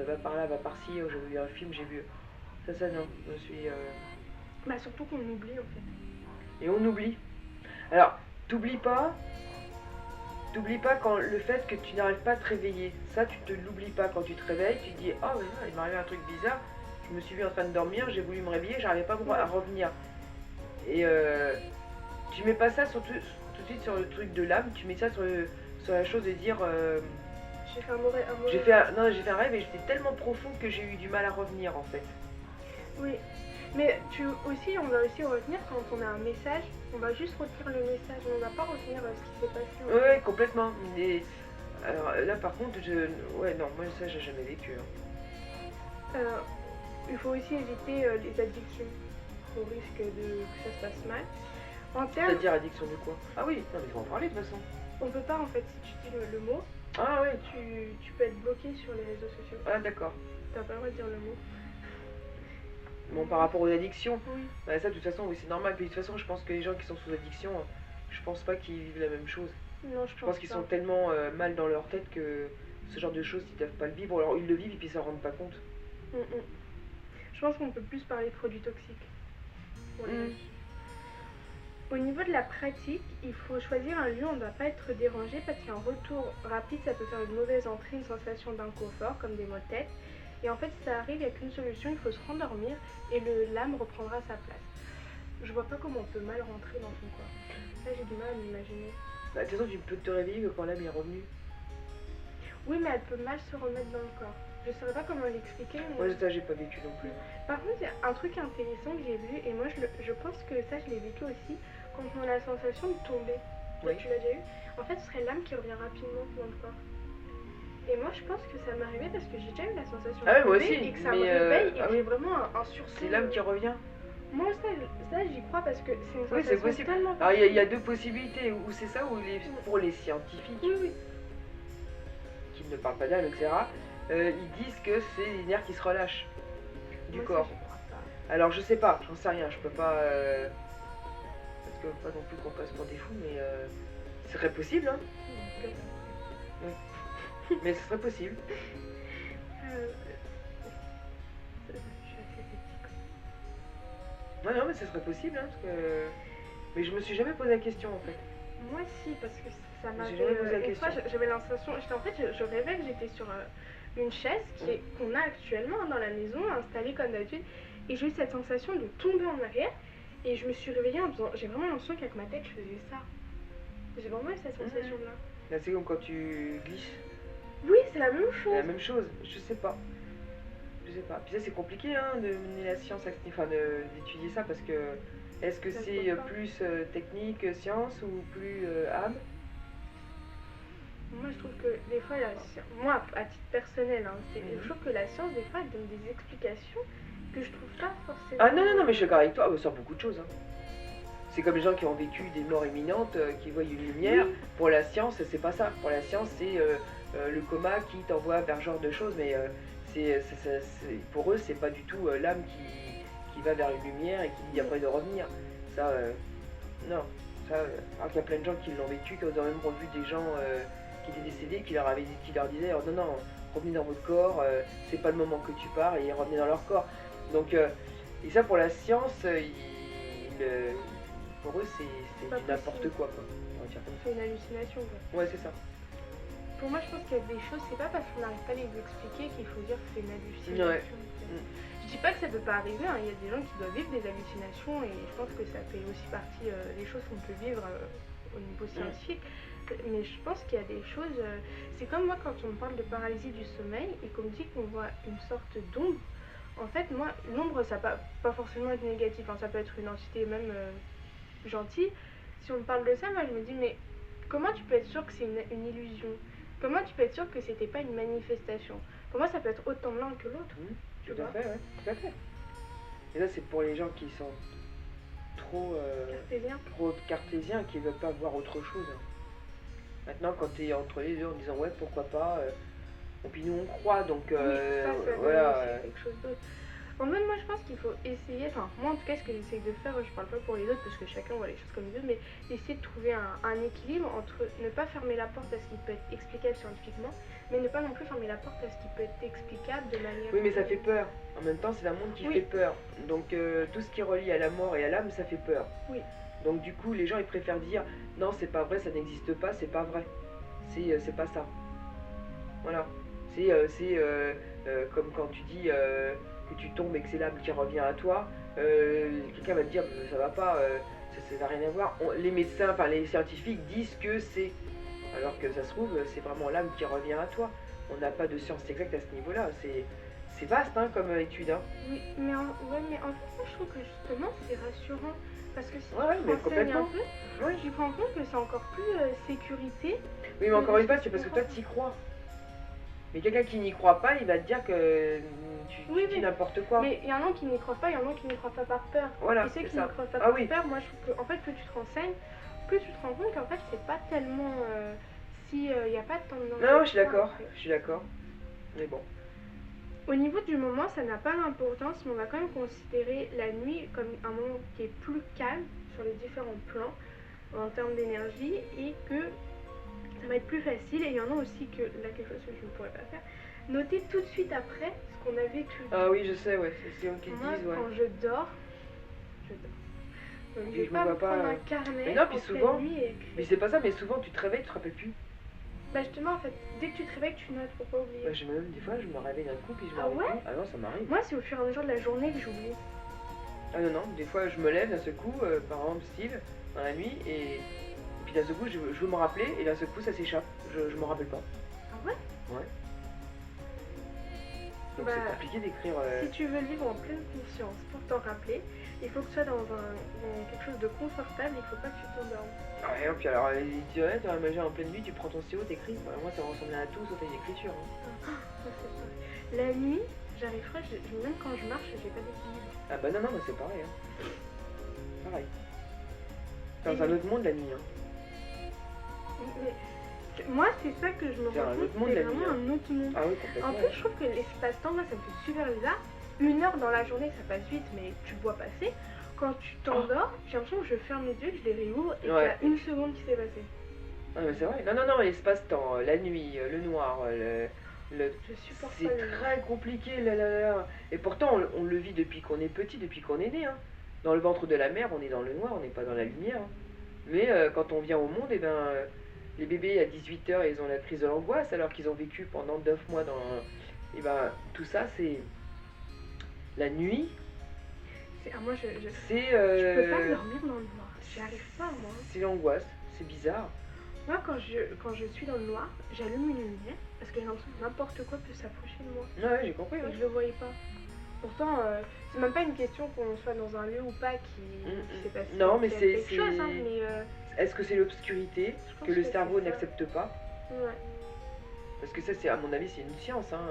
va par là, va par-ci, j'ai vu un film, j'ai vu... Ça non, je suis... Bah surtout qu'on oublie en fait. Et on oublie. Alors, t'oublies pas quand le fait que tu n'arrives pas à te réveiller. Ça, tu te l'oublies pas. Quand tu te réveilles, tu te dis, oh, il m'est arrivé un truc bizarre. Je me suis vu en train de dormir, j'ai voulu me réveiller, j'arrivais pas à revenir. Et tu mets pas ça tout de suite sur le truc de l'âme, tu mets ça sur la chose de dire... j'ai fait un mauvais j'ai fait un rêve et j'étais tellement profond que j'ai eu du mal à revenir en fait. Oui, mais on va aussi retenir quand on a un message, on va juste retenir le message, on va pas retenir ce qui s'est passé. Ouais, complètement. Mais, alors là par contre, ouais, non, moi ça j'ai jamais vécu. Hein. Il faut aussi éviter les addictions, au risque que ça se passe mal. C'est-à-dire addiction de quoi? Ah oui, non mais il faut en parler de toute façon. On peut pas en fait, si tu dis le mot, ah oui, tu peux être bloqué sur les réseaux sociaux. Ah d'accord. T'as pas le droit de dire le mot. Bon, par rapport aux addictions, oui. Bah, ça de toute façon, oui c'est normal. Puis de toute façon, je pense que les gens qui sont sous addiction, je pense pas qu'ils vivent la même chose. Non, je pense qu'ils sont tellement mal dans leur tête que ce genre de choses, ils doivent pas le vivre. Alors ils le vivent et puis ils s'en rendent pas compte. Je pense qu'on peut plus parler de produits toxiques. Au niveau de la pratique, il faut choisir un lieu où on ne doit pas être dérangé parce qu'un retour rapide, ça peut faire une mauvaise entrée, une sensation d'inconfort comme des maux de tête. Et en fait, si ça arrive, il n'y a qu'une solution, il faut se rendormir et l'âme reprendra sa place. Je vois pas comment on peut mal rentrer dans son corps. Là, j'ai du mal à m'imaginer. Bah, de toute façon, tu peux te réveiller que quand l'âme est revenue. Oui, mais elle peut mal se remettre dans le corps. Je saurais pas comment l'expliquer. Mais... Moi, ça, j'ai pas vécu non plus. Par contre, il y a un truc intéressant que j'ai vu, et moi, je pense que ça, je l'ai vécu aussi, quand on a la sensation de tomber. Oui. Tu l'as déjà eu? En fait, ce serait l'âme qui revient rapidement dans le corps. Et moi, je pense que ça m'est arrivé parce que j'ai déjà eu la sensation de tomber moi aussi, et que ça me réveille et que j'ai vraiment un sursaut. C'est l'âme qui revient. Moi, ça j'y crois parce que c'est une sensation c'est possible. tellement... Alors, il y a deux possibilités, ou c'est ça, ou pour les scientifiques, qui ne parlent pas d'âme, etc., ils disent que c'est les nerfs qui se relâchent du corps. Alors je sais pas, j'en sais rien, je peux pas... parce que pas non plus qu'on passe pour des fous, mais ce serait possible, hein. Mais ce serait possible. Je suis assez sceptique. Ouais, non, mais ce serait possible, hein, parce que... Mais je me suis jamais posé la question, en fait. Moi si, parce que ça m'avait... J'ai jamais posé la une fois, question. j'avais l'impression... En fait, je rêvais que j'étais sur une chaise qu'on a actuellement dans la maison, installée comme d'habitude. Et j'ai eu cette sensation de tomber en arrière. Et je me suis réveillée en faisant... J'ai vraiment l'impression qu'avec ma tête, je faisais ça. J'ai vraiment eu cette sensation-là. Là, c'est comme quand tu glisses. Oui, c'est la même C'est chose. la même chose, je sais pas. Je sais pas. Puis ça, c'est compliqué, hein, de mener la science, enfin, d'étudier ça, parce que... Est-ce que Ça se c'est voit pas. plus technique, science, ou plus âme? Moi, je trouve que des fois, moi, à titre personnel, hein, je trouve que la science, des fois, elle donne des explications que je trouve pas forcément... Ah non, mais je suis d'accord avec toi, sur beaucoup de choses, hein. C'est comme les gens qui ont vécu des morts imminentes, qui voient une lumière. Oui. Pour la science, c'est pas ça. Pour la science, c'est le coma qui t'envoie vers ce genre de choses, mais pour eux, c'est pas du tout l'âme qui va vers une lumière et qui dit après de revenir. Ça, non. Ça, alors qu'il y a plein de gens qui l'ont vécu, qui ont même revu des gens qui étaient décédés, qui leur disaient non, revenez dans votre corps, c'est pas le moment que tu pars, et revenez dans leur corps. Donc, et ça, pour la science, pour eux, c'est Pas du n'importe possible. quoi, on va dire comme C'est une hallucination, quoi. ça. Ouais, c'est ça. Pour moi, je pense qu'il y a des choses, c'est pas parce qu'on n'arrive pas à les expliquer qu'il faut dire que c'est une hallucination. Ouais. Je dis pas que ça peut pas arriver, hein. Il y a des gens qui doivent vivre des hallucinations et je pense que ça fait aussi partie des choses qu'on peut vivre au niveau scientifique. Mais je pense qu'il y a des choses... c'est comme moi quand on me parle de paralysie du sommeil et qu'on me dit qu'on voit une sorte d'ombre. En fait, moi, l'ombre, ça peut pas forcément être négatif, hein. Ça peut être une entité même gentille. Si on me parle de ça, moi je me dis, mais comment tu peux être sûr que c'est une illusion? Comment tu peux être sûr que c'était pas une manifestation? Pour moi, ça peut être autant l'un que l'autre. Tu Tout à vois? fait, ouais, tout à fait. Et là, c'est pour les gens qui sont trop cartésiens, qui ne veulent pas voir autre chose. Maintenant, quand tu es entre les deux en disant ouais, pourquoi pas, et puis nous on croit, donc Oui, ça voilà. c'est quelque chose d'autre. En fait, moi je pense qu'il faut essayer, enfin moi en tout cas ce que j'essaie de faire, je parle pas pour les autres parce que chacun voit les choses comme il veut, mais essayer de trouver un équilibre entre ne pas fermer la porte à ce qui peut être explicable scientifiquement, mais ne pas non plus fermer la porte à ce qui peut être explicable de manière... Oui, mais ça fait peur. En même temps, c'est un monde qui fait peur. Donc tout ce qui relie à la mort et à l'âme, ça fait peur. Oui. Donc du coup, les gens ils préfèrent dire non, c'est pas vrai, ça n'existe pas, c'est pas vrai. C'est pas ça. Voilà. C'est comme quand tu dis que tu tombes et que c'est l'âme qui revient à toi. Quelqu'un va te dire ça va pas, ça n'a rien à voir. Les médecins, enfin les scientifiques disent que c'est. Alors que ça se trouve, c'est vraiment l'âme qui revient à toi. On n'a pas de science exacte à ce niveau-là. C'est vaste hein, comme étude. Hein. Oui, mais en fait, moi, je trouve que justement, c'est rassurant. Parce que si tu mais te renseignes un complètement. peu, tu te rends compte que c'est encore plus sécurité. Oui, mais encore une fois, c'est parce que toi, tu y crois. Mais quelqu'un qui n'y croit pas, il va te dire que tu dis n'importe quoi. Mais il y en a qui n'y croient pas, il y en a qui n'y croient pas par peur. Voilà, et ceux qui ça. n'y croient pas par peur, moi, je trouve que, en fait, plus tu te renseignes, plus tu te rends compte qu'en fait, c'est pas tellement... si il n'y a pas tant de danger. Non, je suis d'accord. Mais bon. Au niveau du moment, ça n'a pas d'importance, mais on va quand même considérer la nuit comme un moment qui est plus calme sur les différents plans en termes d'énergie et que ça va être plus facile. Et il y en a aussi que, là quelque chose que je ne pourrais pas faire, noter tout de suite après ce qu'on a vécu. Ah oui, je sais, ouais, c'est eux qui Moi, disent, ouais. quand je dors. Donc, je vais pas me prendre un carnet mais non, puis en souvent, pleine nuit et écrire. Mais c'est pas ça, mais souvent tu te réveilles, tu te rappelles plus. Bah justement, en fait, dès que tu te réveilles, tu notes pour pas oublier. Bah, même des fois, je me réveille d'un coup, puis je me Ah rappelle ouais plus. Ah non, ça m'arrive. Moi, c'est au fur et à mesure de la journée que j'oublie. Ah non, des fois, je me lève d'un seul coup, par exemple, style, dans la nuit, et puis d'un seul coup, je veux me rappeler, et d'un seul coup, ça s'échappe. Je me rappelle pas. Ah ouais? Ouais. Donc c'est compliqué d'écrire... Si tu veux vivre en pleine conscience pour t'en rappeler, il faut que tu sois dans quelque chose de confortable, il faut pas que tu t'endormes. Ouais, puis alors, tu vois, tu imagines en pleine nuit, tu prends ton stylo, t'écris. Bah, moi, ça ressemble à tout, sauf à une écriture. Hein. La nuit, j'arriverai, même quand je marche, j'ai pas d'équilibre. Ah bah non, mais c'est pareil. Hein. Pareil. C'est dans un autre monde la nuit. Hein. Mais, moi, c'est ça que je me rends compte, c'est vraiment un autre monde. Ah oui, complètement. En plus, je trouve que l'espace-temps, moi, ça me fait super bizarre. 1 heure dans la journée, ça passe vite, mais tu le vois passer. Quand tu t'endors, j'ai l'impression que je ferme les yeux, que je les réouvre et qu'il y a 1 seconde qui s'est passée. Ah, mais c'est vrai. Non, l'espace-temps, la nuit, le noir, Je supporte pas c'est le noir. très compliqué. Là. Et pourtant, on le vit depuis qu'on est petit, depuis qu'on est né. Hein. Dans le ventre de la mère, on est dans le noir, on n'est pas dans la lumière. Hein. Mais quand on vient au monde, eh ben, les bébés à 18 h, ils ont la crise de l'angoisse alors qu'ils ont vécu pendant 9 mois dans... Et ben, tout ça, c'est la nuit. Moi, je C'est... peux pas dormir dans le noir. J'y arrive pas, moi. C'est l'angoisse, c'est bizarre. Moi, quand je suis dans le noir, j'allume une lumière parce que j'ai l'impression que n'importe quoi peut s'approcher de moi. Ouais, j'ai compris. Et je le voyais pas. Pourtant, c'est même pas une question qu'on soit dans un lieu ou pas qui s'est passé non, mais c'est quelque chose, hein, mais est-ce que c'est l'obscurité que le cerveau c'est ça. n'accepte pas? Ouais. Parce que ça, c'est à mon avis, c'est une science. Hein.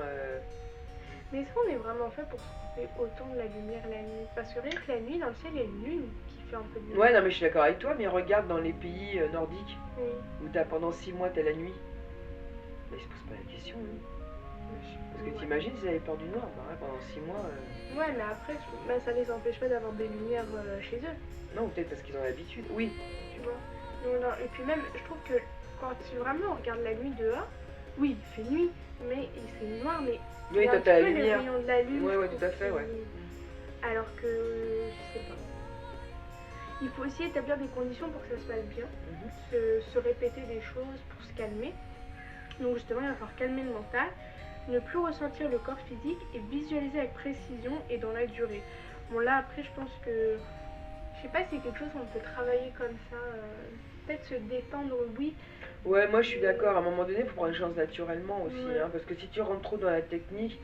Mais est-ce qu'on est vraiment fait pour se couper autant de la lumière la nuit? Parce que rien que la nuit, dans le ciel, il y a une lune qui fait un peu de lumière. Ouais, non, mais je suis d'accord avec toi, mais regarde dans les pays nordiques Oui. où pendant 6 mois, t'as la nuit. Mais ils se posent pas la question. Hein. Parce que t'imagines s'ils avaient peur du noir, bah, ouais, pendant 6 mois. Ouais, mais après, ça les empêche pas d'avoir des lumières chez eux. Non, peut-être parce qu'ils ont l'habitude. Oui. Tu vois. Non, et puis même, je trouve que quand vraiment on regarde la nuit dehors, oui, il fait nuit, mais c'est noir, mais Oui, toi, t'as la les lumière. rayons de la lune. Ouais, tout à fait, ouais. Alors que, je sais pas. Il faut aussi établir des conditions pour que ça se passe bien, se répéter des choses pour se calmer. Donc justement, il va falloir calmer le mental, ne plus ressentir le corps physique et visualiser avec précision et dans la durée. Bon là après je pense que, je sais pas si c'est quelque chose qu'on peut travailler comme ça, peut-être se détendre, oui. Ouais, moi je suis d'accord, à un moment donné il faut prendre les choses naturellement aussi, hein, parce que si tu rentres trop dans la technique,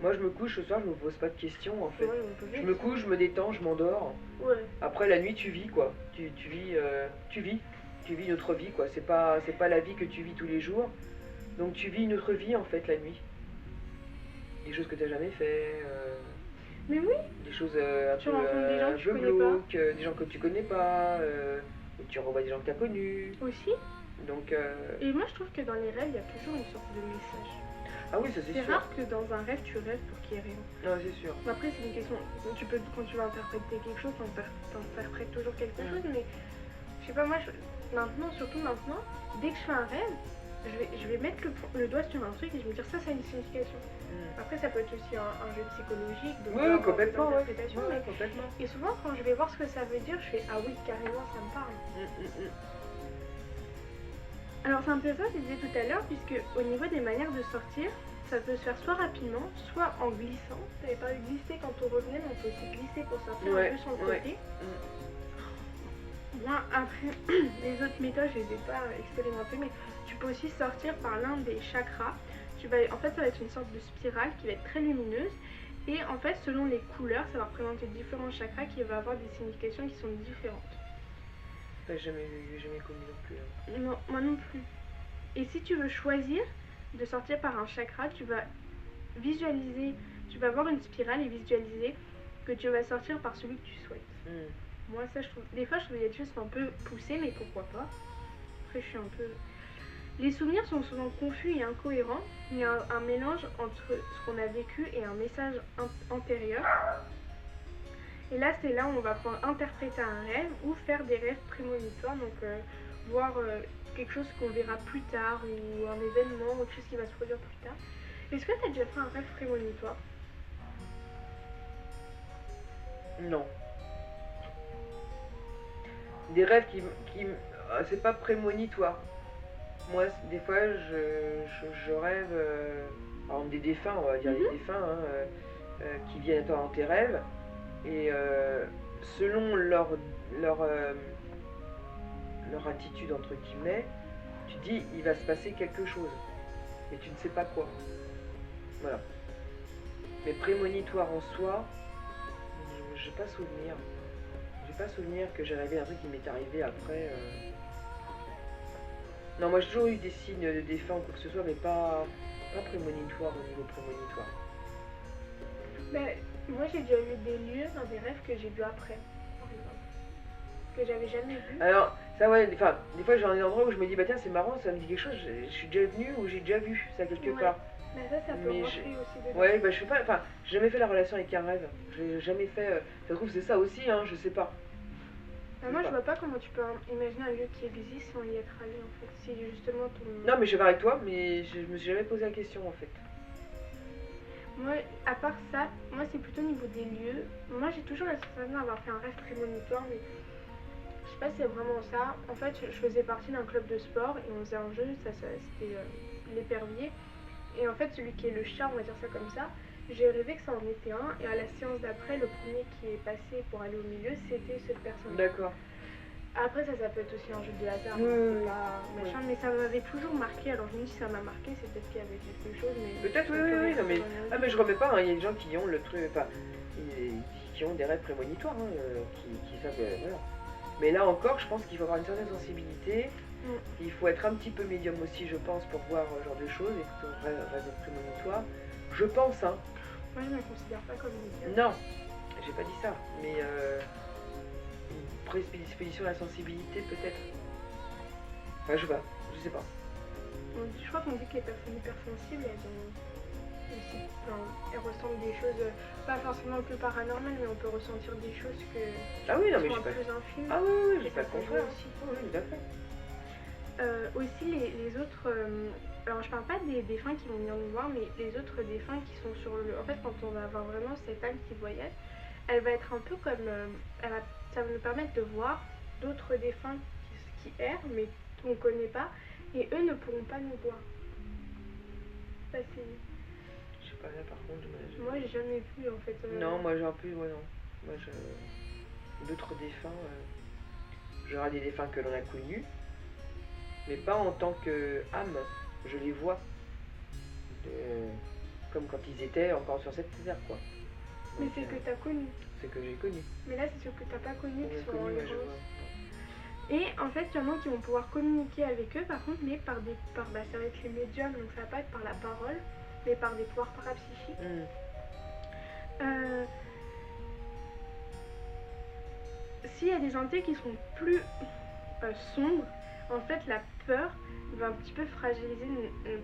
moi je me couche ce soir, je me pose pas de questions en fait. Ouais, je me couche, je me détends, je m'endors. Ouais. Après la nuit tu vis quoi, tu vis une autre vie quoi, c'est pas la vie que tu vis tous les jours, donc tu vis une autre vie en fait la nuit. Des choses que t'as jamais fait. Mais oui. Des choses un peu glauques, des gens que tu connais pas, et tu revois des gens que tu as connus. Aussi. Donc, et moi je trouve que dans les rêves, il y a toujours une sorte de message. Ah oui, ça c'est sûr. C'est rare que dans un rêve tu rêves pour qu'il y ait rien. Non, c'est sûr. Après c'est une question, quand tu vas interpréter quelque chose, t'interprètes toujours quelque chose, mais je sais pas, moi, surtout maintenant, dès que je fais un rêve, je vais mettre le doigt sur un truc et je vais me dire ça a une signification. Après ça peut être aussi un jeu psychologique, de complètement, interprétation, ouais, complètement. Et souvent quand je vais voir ce que ça veut dire, je fais ah oui carrément ça me parle. Alors c'est intéressant ce que tu disais tout à l'heure, puisque au niveau des manières de sortir, ça peut se faire soit rapidement, soit en glissant. Tu avais parlé de glisser quand on revenait, mais on peut aussi glisser pour sortir un peu sur le côté. Moi, après, les autres méthodes, je les ai pas expérimentées, mais tu peux aussi sortir par l'un des chakras. En fait, ça va être une sorte de spirale qui va être très lumineuse. Et en fait, selon les couleurs, ça va représenter différents chakras qui vont avoir des significations qui sont différentes. J'ai jamais connu non plus. Hein. Non, moi non plus. Et si tu veux choisir de sortir par un chakra, tu vas visualiser, tu vas voir une spirale et visualiser que tu vas sortir par celui que tu souhaites. Moi, ça, je trouve. Des fois, je trouve qu'il y a des choses qui sont un peu poussées, mais pourquoi pas. Après, je suis un peu. Les souvenirs sont souvent confus et incohérents. Il y a un mélange entre ce qu'on a vécu et un message antérieur. Et là, c'est là où on va pouvoir interpréter un rêve ou faire des rêves prémonitoires. Donc, voir quelque chose qu'on verra plus tard ou un événement ou quelque chose qui va se produire plus tard. Est-ce que tu as déjà fait un rêve prémonitoire? Non. Des rêves qui c'est pas prémonitoire. Moi, des fois, je rêve, par exemple, des défunts, on va dire des défunts, qui viennent dans tes rêves, et selon leur attitude, entre guillemets, tu dis, il va se passer quelque chose, mais tu ne sais pas quoi. Voilà. Mais prémonitoire en soi, j'ai pas souvenir. J'ai pas souvenir que j'ai rêvé un truc qui m'est arrivé après. Non, moi j'ai toujours eu des signes de défunt ou quoi que ce soit, mais pas prémonitoire au niveau prémonitoire. Mais moi j'ai déjà eu des lieux dans des rêves que j'ai vus après, par exemple. Que j'avais jamais vu. Alors, Ça, ouais, enfin, des fois, j'ai un endroit où je me dis, bah tiens, c'est marrant, ça me dit quelque chose, je suis déjà venue ou j'ai déjà vu ça quelque Ouais. part. Mais ça peut Mais rentrer aussi dedans. Ouais, bah je fais pas, enfin, j'ai jamais fait la relation avec un rêve. J'ai jamais fait. Ça se trouve, c'est ça aussi, hein, je sais pas. Bah, moi, je vois pas comment tu peux imaginer un lieu qui existe sans y être allé en fait. Si justement ton. Non, mais je suis avec toi, mais je me suis jamais posé la question en fait. Moi, à part ça, moi c'est plutôt au niveau des lieux. Moi j'ai toujours la sensation d'avoir fait un rêve prémonitoire, mais je sais pas si c'est vraiment ça. En fait, je faisais partie d'un club de sport et on faisait un jeu, c'était l'épervier. Et en fait, celui qui est le chat, on va dire ça comme ça, j'ai rêvé que ça en était un. Et à la séance d'après, le premier qui est passé pour aller au milieu, c'était cette personne. D'accord. Après, ça peut être aussi un jeu de hasard, Oui, pas machin, mais ça m'avait toujours marqué. Alors je me dis, si ça m'a marqué, c'est peut-être qu'il y avait quelque chose, mais. Peut-être, oui, non, mais. Ah, mais je remets pas, hein, il y a des gens qui ont le truc. Enfin, qui ont des rêves prémonitoires, hein, qui savent. Voilà. Mais là encore, je pense qu'il faut avoir une certaine sensibilité. Il faut être un petit peu médium aussi, je pense, pour voir ce genre de choses, et rêve prémonitoire. Je pense, hein. Moi, je ne me considère pas comme médium. Non, j'ai pas dit ça, mais une prédisposition à la sensibilité, peut-être. Enfin, je sais pas. Je crois qu'on dit que les personnes hypersensibles, elles ont aussi, elles ressentent des choses, pas forcément que paranormales, mais on peut ressentir des choses que ah oui, non, mais sont j'ai pas plus infimes. Ah oui, j'ai et pas ça le peut jouer contraire. aussi. Oui, tout à fait. Aussi les autres, alors je parle pas des défunts qui vont venir nous voir, mais les autres défunts qui sont sur le. En fait, quand on va avoir vraiment cette âme qui voyage, elle va être un peu comme. Ça va nous permettre de voir d'autres défunts qui errent, mais qu'on ne connaît pas, et eux ne pourront pas nous voir. Ça, c'est. Je sais pas, là par contre, Moi, j'ai jamais vu en fait. Non, moi j'ai un peu. Ouais, non. Moi, d'autres défunts. J'aurai des défunts que l'on a connus. Mais pas en tant qu'âme, je les vois. Comme quand ils étaient encore sur cette terre, quoi. Mais c'est que t'as connu. C'est que j'ai connu. Mais là, c'est sûr que t'as pas connu, qui sont en ouais, Et en fait, il y en a qui vont pouvoir communiquer avec eux, par contre, mais ça va être les médiums, donc ça va pas être par la parole, mais par des pouvoirs parapsychiques. S'il y a des entités qui sont plus sombres, en fait, la peur va un petit peu fragiliser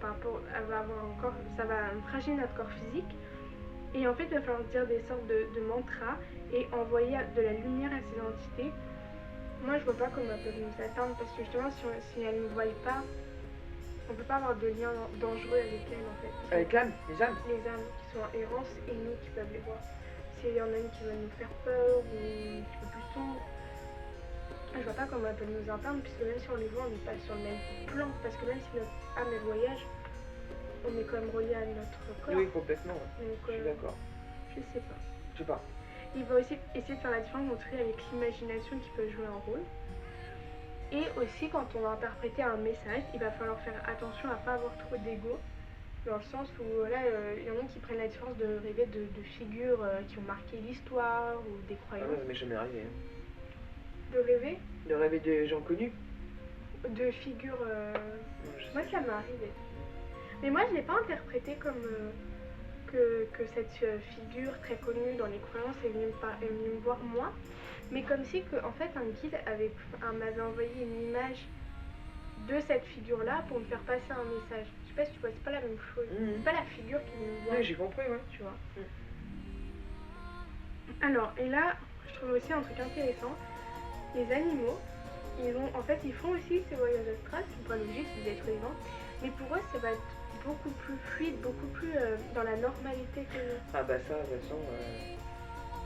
par rapport ça va fragiliser notre corps physique. Et en fait, il va falloir dire des sortes de mantras et envoyer de la lumière à ces entités. Moi, je vois pas comment elles peuvent nous atteindre parce que justement, si elles ne nous voient pas, on peut pas avoir de lien dangereux avec elles en fait. Avec l'âme, les âmes qui sont en errance et nous qui peuvent les voir. S'il y en a une qui va nous faire peur ou un petit peu plus sombre, je vois pas comment elles peuvent nous atteindre puisque même si on les voit, on n'est pas sur le même plan. Parce que même si notre âme elle voyage, on est quand même relié à notre corps. Oui, complètement. Ouais. Donc, je suis d'accord. Je sais pas. Je sais pas. Il va aussi essayer de faire la différence entre avec l'imagination qui peut jouer un rôle. Et aussi quand on va interpréter un message, il va falloir faire attention à pas avoir trop d'ego. Dans le sens où là, il y en a qui prennent la différence de rêver de figures qui ont marqué l'histoire ou des croyances. Ah ouais, mais jamais arrivé. Hein. De rêver De rêver de gens connus. De figures. Moi, ça m'est arrivé. Mais moi, je l'ai pas interprété comme que cette figure très connue dans les croyances est venue me voir moi, mais comme si en fait un guide m'avait envoyé une image de cette figure-là pour me faire passer un message. Je sais pas si tu vois, c'est pas la même chose. C'est pas la figure qui me voit. Oui, j'ai compris, ouais. Tu vois. Alors, et là, je trouve aussi un truc intéressant. Les animaux, ils font aussi ces voyages astrales, c'est pas logique, c'est des êtres vivants, mais pour eux, ça va être beaucoup plus fluide, beaucoup plus dans la normalité que nous. Ah bah ça, de toute façon,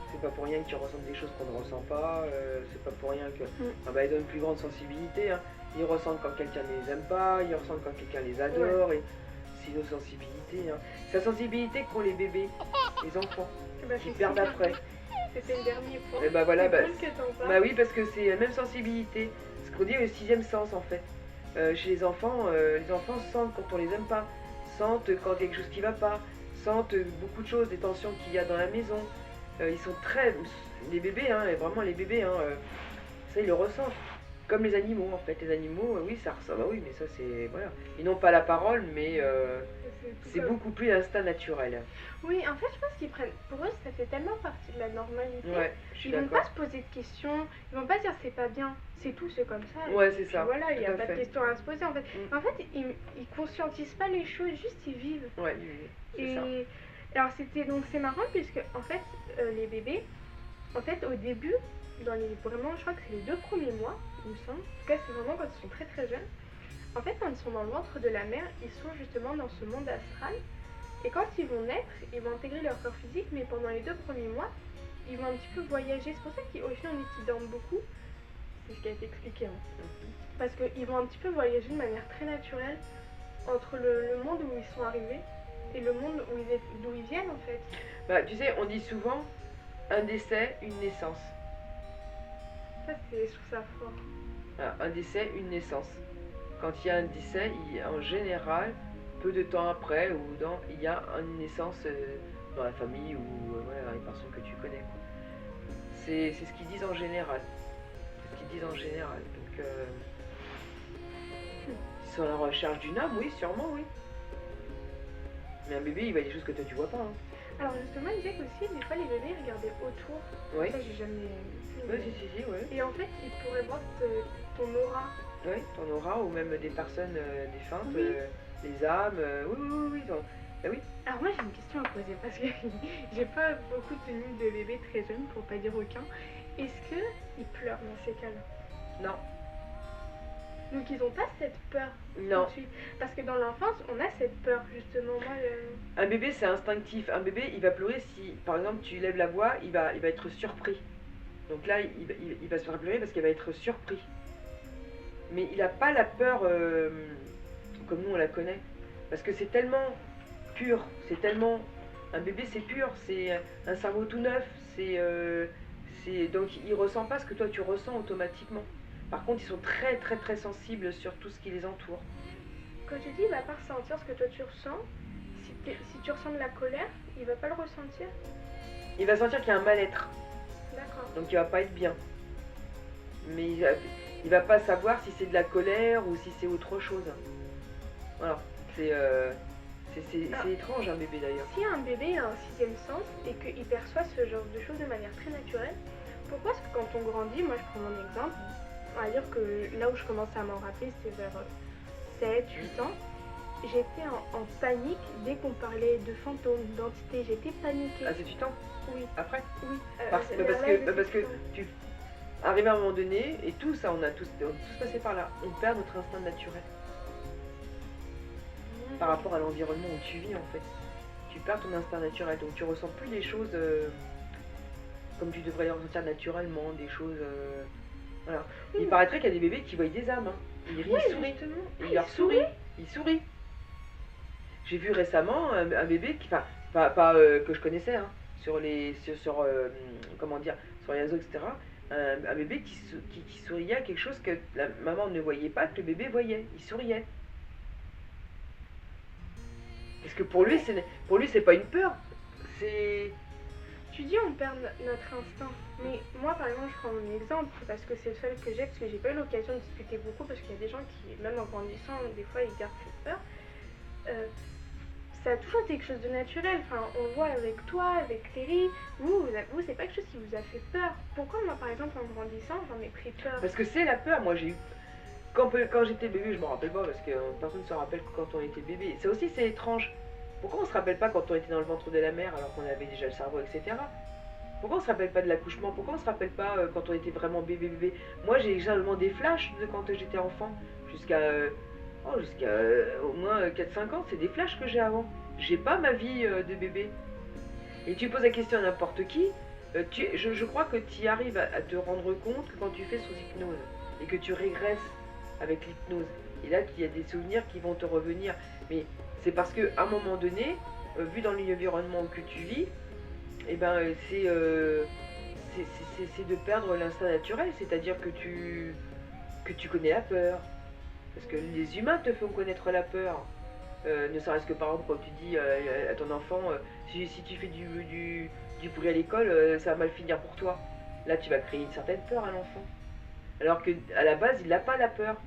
c'est pas pour rien qu'ils ressentent des choses qu'on ne ressent pas, c'est pas pour rien que... Ah bah ils ont une plus grande sensibilité, hein. Ils ressentent quand quelqu'un ne les aime pas, ils ressentent quand quelqu'un les adore, et c'est nos sensibilités. Hein. C'est la sensibilité qu'ont les bébés, les enfants, qui perdent après. C'était le dernier point. Et bah voilà, bah oui, parce que c'est la même sensibilité, ce qu'on dit le sixième sens en fait. Chez les enfants sentent quand on les aime pas, sentent quand il y a quelque chose qui va pas, sentent beaucoup de choses, des tensions qu'il y a dans la maison. Ils sont très... Les bébés, hein, vraiment les bébés, hein, ça ils le ressentent. Comme les animaux en fait. Les animaux, oui, ça ressemble. Bah oui, mais ça c'est. Voilà. Ils n'ont pas la parole, mais c'est Comme... beaucoup plus l'instinct naturel. Oui, en fait, je pense qu'ils prennent. Pour eux, ça fait tellement partie de la normalité. Ouais, je suis Ils vont pas d'accord. se poser de questions. Ils vont pas dire c'est pas bien. C'est tout, c'est comme ça. Ouais, Et c'est puis ça. voilà, il n'y Tout a à pas de fait. questions à se poser en fait. Mm. En fait, ils conscientisent pas les choses, juste ils vivent. Ouais, c'est ça. Et alors, c'était donc c'est marrant puisque en fait, les bébés, en fait, au début, dans les vraiment, je crois que c'est les 2 premiers mois, il me semble. En tout cas, c'est vraiment quand ils sont très très jeunes. En fait, quand ils sont dans le ventre de la mère, ils sont justement dans ce monde astral. Et quand ils vont naître, ils vont intégrer leur corps physique, mais pendant les 2 premiers mois, ils vont un petit peu voyager. C'est pour ça qu'au final, on dit qu'ils dorment beaucoup. C'est ce qui a été expliqué. Hein. Parce qu'ils vont un petit peu voyager de manière très naturelle entre le monde où ils sont arrivés et le monde d'où ils viennent en fait. Bah, tu sais, on dit souvent un décès, une naissance. Ça, je trouve ça fort. Voilà, un décès, une naissance. Quand il y a un décès, en général, peu de temps après, il y a une naissance dans la famille ou voilà, dans les personnes que tu connais. C'est ce qu'ils disent en général. C'est ce qu'ils disent en général. Donc, ils sont à la recherche d'une âme, oui, sûrement, oui. Mais un bébé, il voit des choses que toi tu vois pas. Hein. Alors justement, il disait qu'aussi, des fois, les bébés regardaient autour. Oui. Ça, j'ai jamais vu. Oui, si, oui. Et en fait, ils pourraient voir ton aura. Oui, ton aura, ou même des personnes défuntes, Oui. les âmes, oui. Ben oui. Alors moi, j'ai une question à poser parce que j'ai pas beaucoup tenu de bébés très jeunes, pour pas dire aucun. Est-ce qu'ils pleurent dans ces cas-là? Non. Donc ils ont pas cette peur Non. tout de suite. Parce que dans l'enfance, on a cette peur, justement. Moi, Un bébé, c'est instinctif. Un bébé, il va pleurer si, par exemple, tu lèves la voix, il va être surpris. Donc là, il va se faire pleurer parce qu'il va être surpris. Mais il n'a pas la peur comme nous on la connaît. Parce que c'est tellement pur, c'est tellement... Un bébé c'est pur, c'est un cerveau tout neuf, donc il ressent pas ce que toi tu ressens automatiquement. Par contre, ils sont très très très sensibles sur tout ce qui les entoure. quand tu dis il va pas ressentir ce que toi tu ressens, si tu ressens de la colère, il va pas le ressentir? Il va sentir qu'il y a un mal-être, D'accord. donc il va pas être bien. Mais il va pas savoir si c'est de la colère ou si c'est autre chose. Voilà, c'est étrange un bébé d'ailleurs. Si un bébé a un 6e sens et qu'il perçoit ce genre de choses de manière très naturelle, pourquoi est-ce que quand on grandit, moi je prends mon exemple, on va dire que là où je commençais à m'en rappeler, c'était vers 7-8 ans, j'étais en panique dès qu'on parlait de fantômes, d'entités, j'étais paniquée. À 7-8 ans? Oui. Après? Oui. Parce que tu arrives à un moment donné, et tout ça, on a tous passé par là, on perd notre instinct naturel. Par rapport à l'environnement où tu vis en fait. Tu perds ton instinct naturel, donc tu ressens plus les choses comme tu devrais les ressentir naturellement, des choses... voilà. Il paraîtrait qu'il y a des bébés qui voient des âmes. Hein. Ils rient, ils sourient. Ils leur sourient. Ils sourient. J'ai vu récemment un bébé qui... Enfin, pas que je connaissais, hein, sur les... comment dire, sur les réseaux, etc. Un bébé qui souriait à quelque chose que la maman ne voyait pas, que le bébé voyait. Il souriait. Parce que pour lui, c'est pas une peur. C'est... Tu dis on perd notre instinct, mais moi par exemple je prends mon exemple parce que c'est le seul que j'ai, parce que j'ai pas eu l'occasion de discuter beaucoup, parce qu'il y a des gens qui, même en grandissant, des fois ils gardent cette peur. Ça a toujours été quelque chose de naturel, enfin on le voit avec toi, avec Cléry, vous c'est pas quelque chose qui vous a fait peur. Pourquoi moi par exemple en grandissant j'en ai pris peur? Parce que c'est la peur, moi j'ai eu... Quand j'étais bébé, je m'en rappelle pas parce que personne ne se rappelle quand on était bébé. Ça aussi c'est étrange. Pourquoi on se rappelle pas quand on était dans le ventre de la mère alors qu'on avait déjà le cerveau, etc. Pourquoi on se rappelle pas de l'accouchement? Pourquoi on se rappelle pas quand on était vraiment bébé? Moi j'ai généralement des flashs de quand j'étais enfant, jusqu'à au moins 4-5 ans, c'est des flashs que j'ai avant. J'ai pas ma vie de bébé. Et tu poses la question à n'importe qui, je crois que tu arrives à te rendre compte que quand tu fais sous hypnose et que tu régresses avec l'hypnose, et là qu'il y a des souvenirs qui vont te revenir, mais c'est parce qu'à un moment donné, vu dans l'environnement que tu vis, eh ben, c'est de perdre l'instinct naturel, c'est-à-dire que tu connais la peur. Parce que les humains te font connaître la peur. Ne serait-ce que par exemple quand tu dis à ton enfant, si tu fais du bruit à l'école, ça va mal finir pour toi. Là tu vas créer une certaine peur à l'enfant. Alors que à la base, il n'a pas la peur,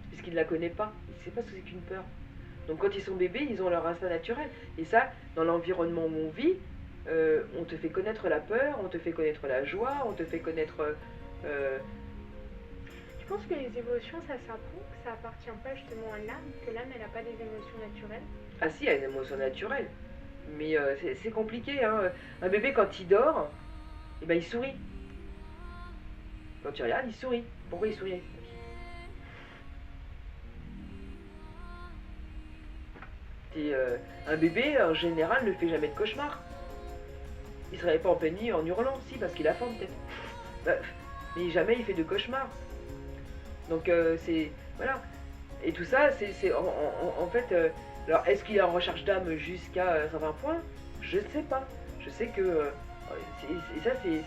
puisqu'il ne la connaît pas. Il ne sait pas ce que c'est qu'une peur. Donc quand ils sont bébés, ils ont leur instinct naturel. Et ça, dans l'environnement où on vit, on te fait connaître la peur, on te fait connaître la joie, on te fait connaître... Je pense que les émotions, ça s'apprend, que ça appartient pas justement à l'âme, que l'âme, elle n'a pas des émotions naturelles. Ah si, il y a une émotion naturelle. Mais c'est compliqué, hein. Un bébé, quand il dort, eh ben, il sourit. Quand tu regardes, il sourit. Pourquoi il sourit? Un bébé, en général, ne fait jamais de cauchemar. Il se réveille pas en pleine nuit en hurlant, si, parce qu'il a faim peut-être. Bah, mais jamais il fait de cauchemar. Donc c'est... Voilà. Et tout ça, c'est en fait... alors, est-ce qu'il est en recherche d'âme jusqu'à un certain point? Je ne sais pas. Je sais que... et ça, c'est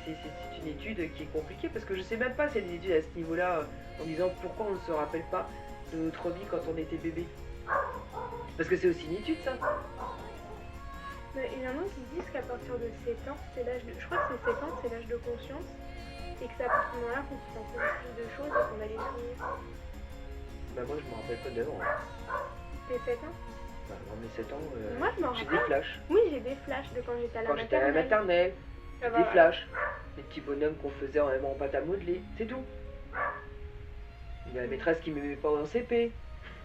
une étude qui est compliquée, parce que je sais même pas s'il y a des études à ce niveau-là, en disant pourquoi on ne se rappelle pas de notre vie quand on était bébé. Parce que c'est aussi une étude, ça. Mais il y en a qui disent qu'à partir de 7 ans, c'est l'âge de... Je crois que c'est 7 ans, c'est l'âge de conscience. Et que c'est à ce moment-là qu'on se rend compte plus de choses et qu'on a les souvenirs. Bah moi, je me rappelle pas d'avant. T'es 7 ans? Bah, dans mes 7 ans, moi, je m'en j'ai rappelle. des flashs. Oui, j'ai des flashs de quand j'étais à la Quand j'étais à la maternelle, Ça va, des flashs. Des petits bonhommes qu'on faisait en pâte à modeler, c'est tout. Il y a la maîtresse qui ne me met pas en CP,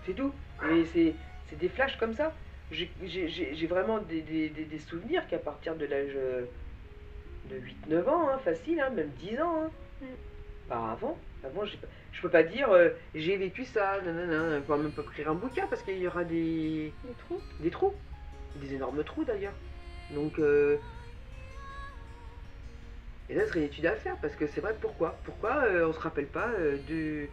c'est tout. Et c'est des flashs comme ça. J'ai vraiment des souvenirs qu'à partir de l'âge de 8-9 ans, hein, facile, hein, même 10 ans. Hein. Bah avant je peux pas dire j'ai vécu ça, nanana, on peut même pas écrire un bouquin parce qu'il y aura des trous. Des trous. Des énormes trous d'ailleurs. Donc et là, ce serait une étude à faire, parce que c'est vrai, pourquoi on se rappelle pas de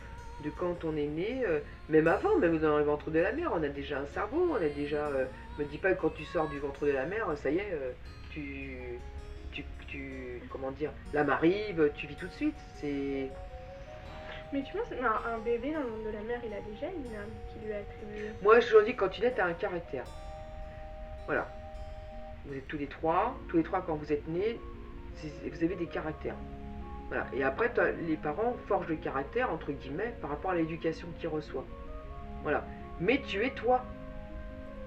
quand on est né, même avant, même dans le ventre de la mère, on a déjà un cerveau, on a déjà... me dis pas que quand tu sors du ventre de la mère, ça y est, comment dire, l'âme arrive, tu vis tout de suite, c'est... Mais tu penses, un bébé dans le monde de la mère, il a déjà une âme qui lui a attribué. Moi, je dis, quand tu nais, t'as un caractère. Voilà. Vous êtes tous les trois quand vous êtes nés, vous avez des caractères. Voilà. Et après, les parents forgent le caractère, entre guillemets, par rapport à l'éducation qu'ils reçoivent. Voilà. Mais tu es toi.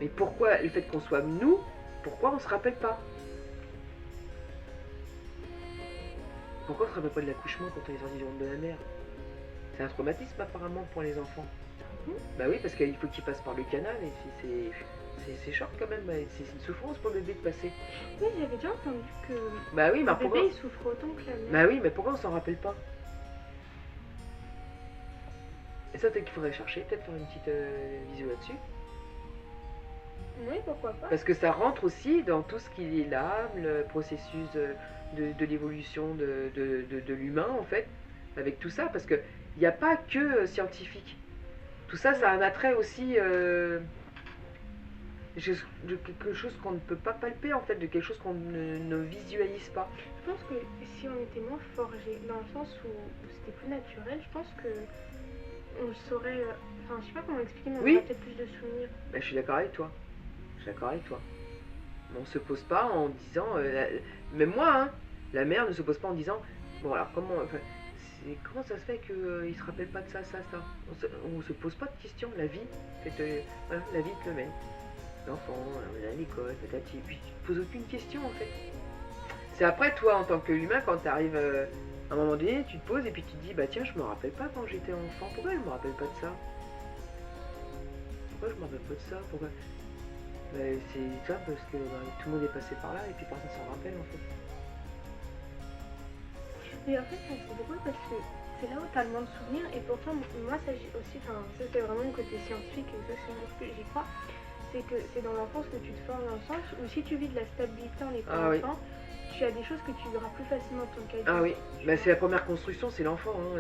Mais pourquoi le fait qu'on soit nous, pourquoi on se rappelle pas? Pourquoi on se rappelle pas de l'accouchement quand on est sorti du ventre de la mère? C'est un traumatisme apparemment pour les enfants. Bah oui, parce qu'il faut qu'ils passent par le canal et c'est short quand même, c'est une souffrance pour le bébé de passer. Oui, j'avais déjà entendu que bah oui, le bébé il souffre autant que la mère. Bah oui, mais pourquoi on s'en rappelle pas? Et ça, peut-être qu'il faudrait chercher, peut-être faire une petite visio là-dessus. Oui, pourquoi pas. Parce que ça rentre aussi dans tout ce qui est l'âme, le processus de l'évolution de l'humain en fait, avec tout ça, parce qu'il n'y a pas que scientifique. Tout ça, ça a un attrait aussi de quelque chose qu'on ne peut pas palper en fait, de quelque chose qu'on ne visualise pas. Je pense que si on était moins forgé, dans le sens où c'était plus naturel, je pense que on le saurait. Enfin, je sais pas comment expliquer, mais on aurait peut-être plus de souvenirs. Ben, je suis d'accord avec toi. On se pose pas en disant, même moi, hein, la mère ne se pose pas en disant, bon alors comment ça se fait qu'il se rappelle pas de ça. On se pose pas de questions. La vie, voilà, la vie te le mène. L'enfant, à l'école, peut-être, puis tu te poses aucune question en fait. C'est après toi en tant qu'humain quand tu arrives à un moment donné, tu te poses et puis tu te dis bah tiens, je me rappelle pas quand j'étais enfant. Pourquoi je me rappelle pas de ça? Pourquoi je me rappelle pas de ça? Pourquoi? C'est ça parce que tout le monde est passé par là et puis personne s'en rappelle en fait. Et en fait, c'est drôle parce que c'est là où tu as le moins de souvenirs et pourtant, moi, ça aussi, ça c'est vraiment le côté scientifique et ça, c'est moi que j'y crois. C'est que c'est dans l'enfance que tu te formes dans le sens où si tu vis de la stabilité en étant enfant, tu as des choses que tu verras plus facilement dans ton cas. Ah oui, bah, c'est la première construction, c'est l'enfant. Hein.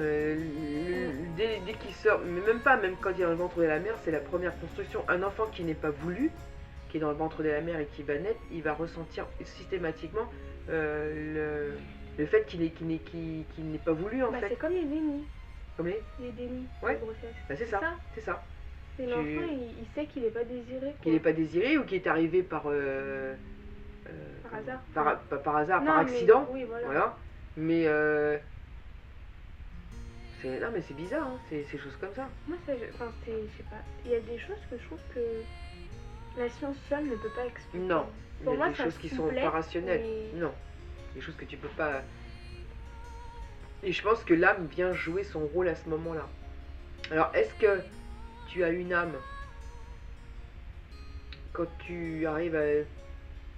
Dès qu'il sort, mais même quand il est dans le ventre de la mère, c'est la première construction. Un enfant qui n'est pas voulu, qui est dans le ventre de la mère et qui va naître, il va ressentir systématiquement le fait qu'il n'est pas voulu en fait. C'est comme les dénis. Comme les dénis de grossesse. Bah, c'est ça. Et l'enfant, il sait qu'il n'est pas désiré. Qu'il n'est pas désiré ou qu'il est arrivé par hasard. Par hasard, par accident. Mais, oui, voilà. Mais Non, mais c'est bizarre, hein, ces choses comme ça. Moi, ça, enfin, je sais pas. Il y a des choses que je trouve que la science seule ne peut pas expliquer. Non, Pour il y a moi, des ça choses se qui sont complète, pas rationnelles. mais- Non, des choses que tu peux pas. Et je pense que l'âme vient jouer son rôle à ce moment-là. Alors, est-ce que tu as une âme quand tu arrives à.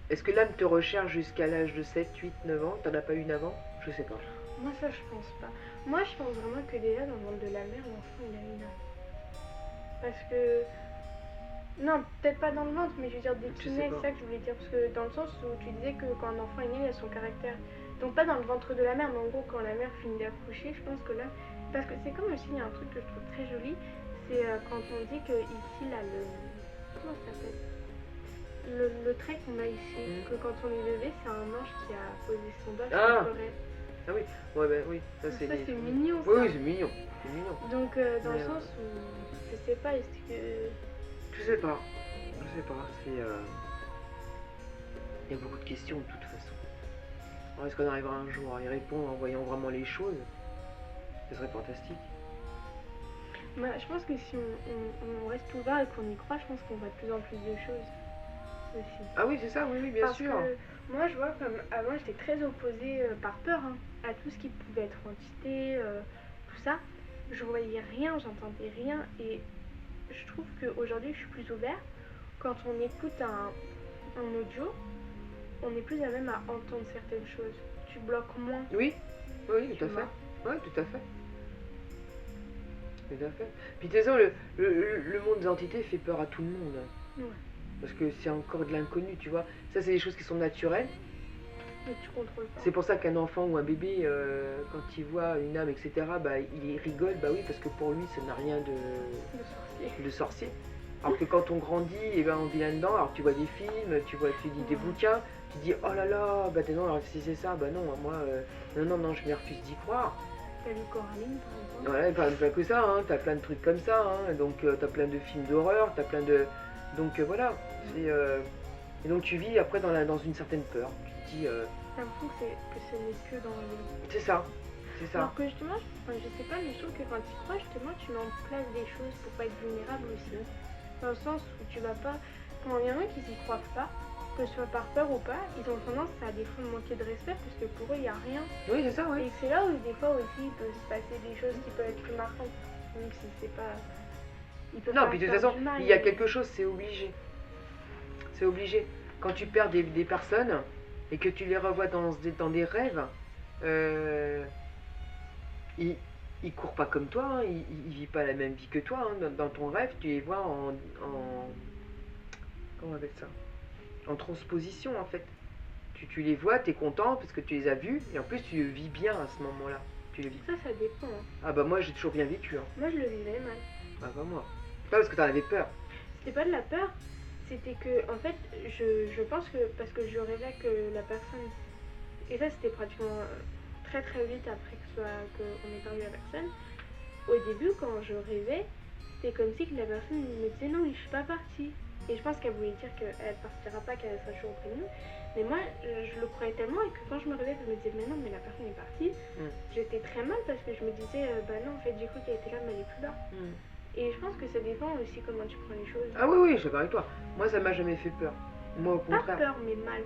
Est-ce que l'âme te recherche jusqu'à l'âge de 7, 8, 9 ans? T'en as pas une avant? Je sais pas. Moi, ça, je pense pas. Moi, je pense vraiment que déjà, dans le ventre de la mère, l'enfant, il a une âme. Parce que... Non, peut-être pas dans le ventre, mais je veux dire dès Je qu'il sais naît, pas. c'est ça que je voulais dire. Parce que dans le sens où tu disais que quand un enfant est né, il a son caractère. Donc pas dans le ventre de la mère, mais en gros, quand la mère finit d'accoucher, je pense que là... Parce que c'est comme aussi, il y a un truc que je trouve très joli, c'est quand on dit que ici, là, le... Comment ça s'appelle le trait qu'on a ici, que quand on est bébé, c'est un ange qui a posé son doigt sur Ah. l'oreille. Ah oui, ouais, bah oui, ça c'est. Ça, c'est mignon, ça. Oui, oui, c'est mignon. C'est mignon. Donc, dans Mais, le sens où, je sais pas, est-ce que... Je sais pas. Je sais pas. C'est. Il y a beaucoup de questions de toute façon. Alors, est-ce qu'on arrivera un jour à y répondre en voyant vraiment les choses? Ce serait fantastique. Bah, je pense que si on reste ouvert et qu'on y croit, je pense qu'on voit de plus en plus de choses aussi. Ah oui, c'est ça, oui, oui, bien Parce sûr. que moi, je vois comme avant, j'étais très opposée par peur hein, à tout ce qui pouvait être entité, tout ça. Je voyais rien, j'entendais rien et je trouve qu'aujourd'hui, je suis plus ouverte. Quand on écoute un audio, on est plus à même à entendre certaines choses. Tu bloques moins. Oui, oui, tout Tu à fait. vois. Oui, tout à fait. Tout à fait. Puis de toute façon, le monde des entités fait peur à tout le monde. Ouais. Parce que c'est encore de l'inconnu, tu vois. Ça, c'est des choses qui sont naturelles. Mais tu contrôles pas. C'est pour ça qu'un enfant ou un bébé, quand il voit une âme, etc., bah, il rigole, bah oui, parce que pour lui, ça n'a rien Le sorcier. de sorcier. Alors que quand on grandit, et ben, on vit là-dedans, alors tu vois des films, tu lis des bouquins, tu dis, oh là là, bah non, alors si c'est ça, bah non, moi, non, je me refuse d'y croire. T'as lu Coraline, par exemple. Voilà, pas que ça, hein, t'as plein de trucs comme ça, hein, donc t'as plein de films d'horreur, t'as plein de... Donc voilà, c'est... Et donc tu vis après dans une certaine peur. Tu te dis... T'as l'impression que ce n'est que dans le... C'est ça, c'est ça. Alors que justement, je sais pas, mais je trouve que quand tu crois, justement, tu mets en place des choses pour pas être vulnérable aussi. Dans le sens où tu vas pas... Quand il y en a qui s'y croient pas, que ce soit par peur ou pas, ils ont tendance à des fois manquer de respect parce que pour eux, il n'y a rien. Oui, c'est ça, oui. Et c'est là où des fois aussi, il peut se passer des choses qui peuvent être plus marquantes. Même si c'est pas... Ils peuvent Non, pas puis de toute faire façon, du mal, il y a mais- quelque chose, c'est obligé. C'est obligé. Quand tu perds des personnes et que tu les revois dans des rêves, ils courent pas comme toi, hein, ils vivent pas la même vie que toi. Hein. Dans ton rêve, tu les vois en comment on appelle ça? En transposition, en fait. Tu les vois, tu es content parce que tu les as vus, et en plus tu le vis bien à ce moment-là. Tu le vis. Ça dépend. Hein. Ah bah moi j'ai toujours bien vécu. Hein. Moi, je le vivais mal. Ah bah moi. Pas parce que t'en avais peur. C'était pas de la peur, c'était que, en fait, je pense que, parce que je rêvais que la personne, et ça c'était pratiquement très très vite après qu'on ait perdu la personne, au début quand je rêvais, c'était comme si que la personne me disait non mais je suis pas partie. Et je pense qu'elle voulait dire qu'elle partira pas, qu'elle sera toujours auprès de nous. Mais moi, je le croyais tellement et que quand je me réveillais, je me disais mais non mais la personne est partie. J'étais très mal parce que je me disais bah non en fait j'ai cru qu'elle était là mais elle est plus là. Et je pense que ça dépend aussi comment tu prends les choses. Ah oui, je suis d'accord avec toi. Moi, ça m'a jamais fait peur. Moi, au Pas contraire. peur, mais mal.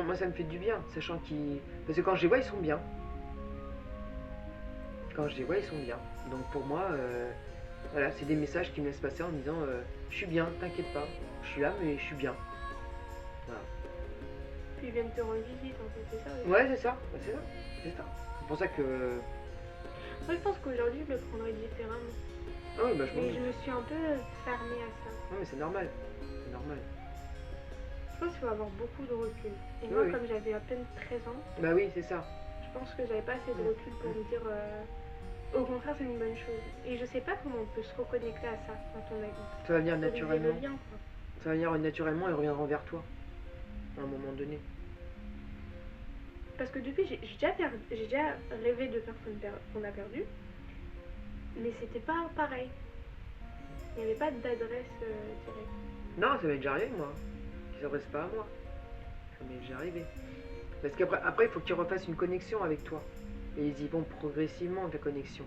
Moi, ça me fait du bien, sachant qu'ils... Parce que quand je les vois, ils sont bien. Quand je les vois, ils sont bien. Donc pour moi, voilà, c'est des messages qui me laissent passer en me disant je suis bien, t'inquiète pas. Je suis là, mais je suis bien. Voilà. Puis ils viennent te rendre visite, en fait, c'est ça aussi. Ouais, c'est ça. Bah, c'est ça. C'est ça. C'est pour ça que... Moi, je pense qu'aujourd'hui, je le prendrais différemment. Ah oui, bah je m'en Mais doute. je me suis un peu fermée à ça. Non, mais c'est normal. C'est normal. Je pense qu'il faut avoir beaucoup de recul. Et moi, Oui. comme j'avais à peine 13 ans, Bah oui, c'est ça. je pense que j'avais pas assez de recul pour me dire au contraire, c'est une bonne chose. Et je sais pas comment on peut se reconnecter à ça quand on a Ça va venir briser naturellement. le lien, quoi. Ça va venir naturellement et reviendra vers toi. À un moment donné. Parce que depuis, j'ai déjà rêvé de personnes qu'on a perdues, mais c'était pas pareil. Il n'y avait pas d'adresse directe. Non, ça m'est déjà arrivé, moi. Qui s'adresse pas à moi. Ça m'est déjà arrivé. Parce qu'après, il faut que tu refasses une connexion avec toi. Et ils y vont progressivement, ta connexion.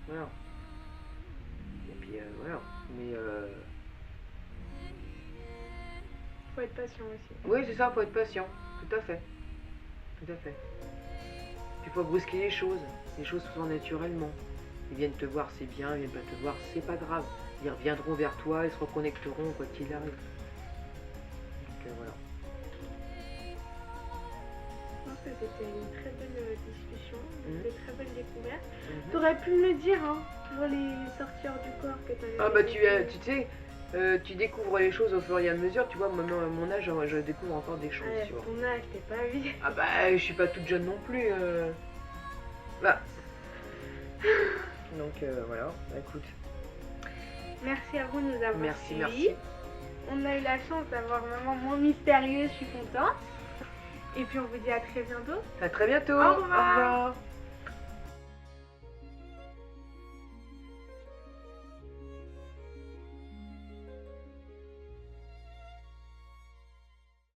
Voilà. Et puis voilà. Mais Faut être patient aussi. oui, c'est ça, faut être patient. Tout à fait. Tout à fait. Puis faut brusquer les choses. Les choses se font naturellement. Ils viennent te voir, c'est bien. Ils viennent pas te voir, c'est pas grave. Ils reviendront vers toi, ils se reconnecteront quoi qu'il arrive. Donc voilà. Je pense que c'était une très belle discussion, Mhm. de très belles découvertes. Mhm. T'aurais pu me le dire, hein, pour les sorties hors du corps que t'avais Ah bah vécues. tu sais, tu découvres les choses au fur et à mesure. Tu vois, moi, à mon âge, je découvre encore des choses. Ouais, Tu vois. ton âge, t'es pas vie. Ah bah, je suis pas toute jeune non plus. Bah. Donc voilà, bah, écoute. Merci à vous de nous avoir Merci, suivis. merci. On a eu la chance d'avoir maman moins mystérieuse, je suis contente. Et puis on vous dit à très bientôt. À très bientôt. Au revoir. Au revoir.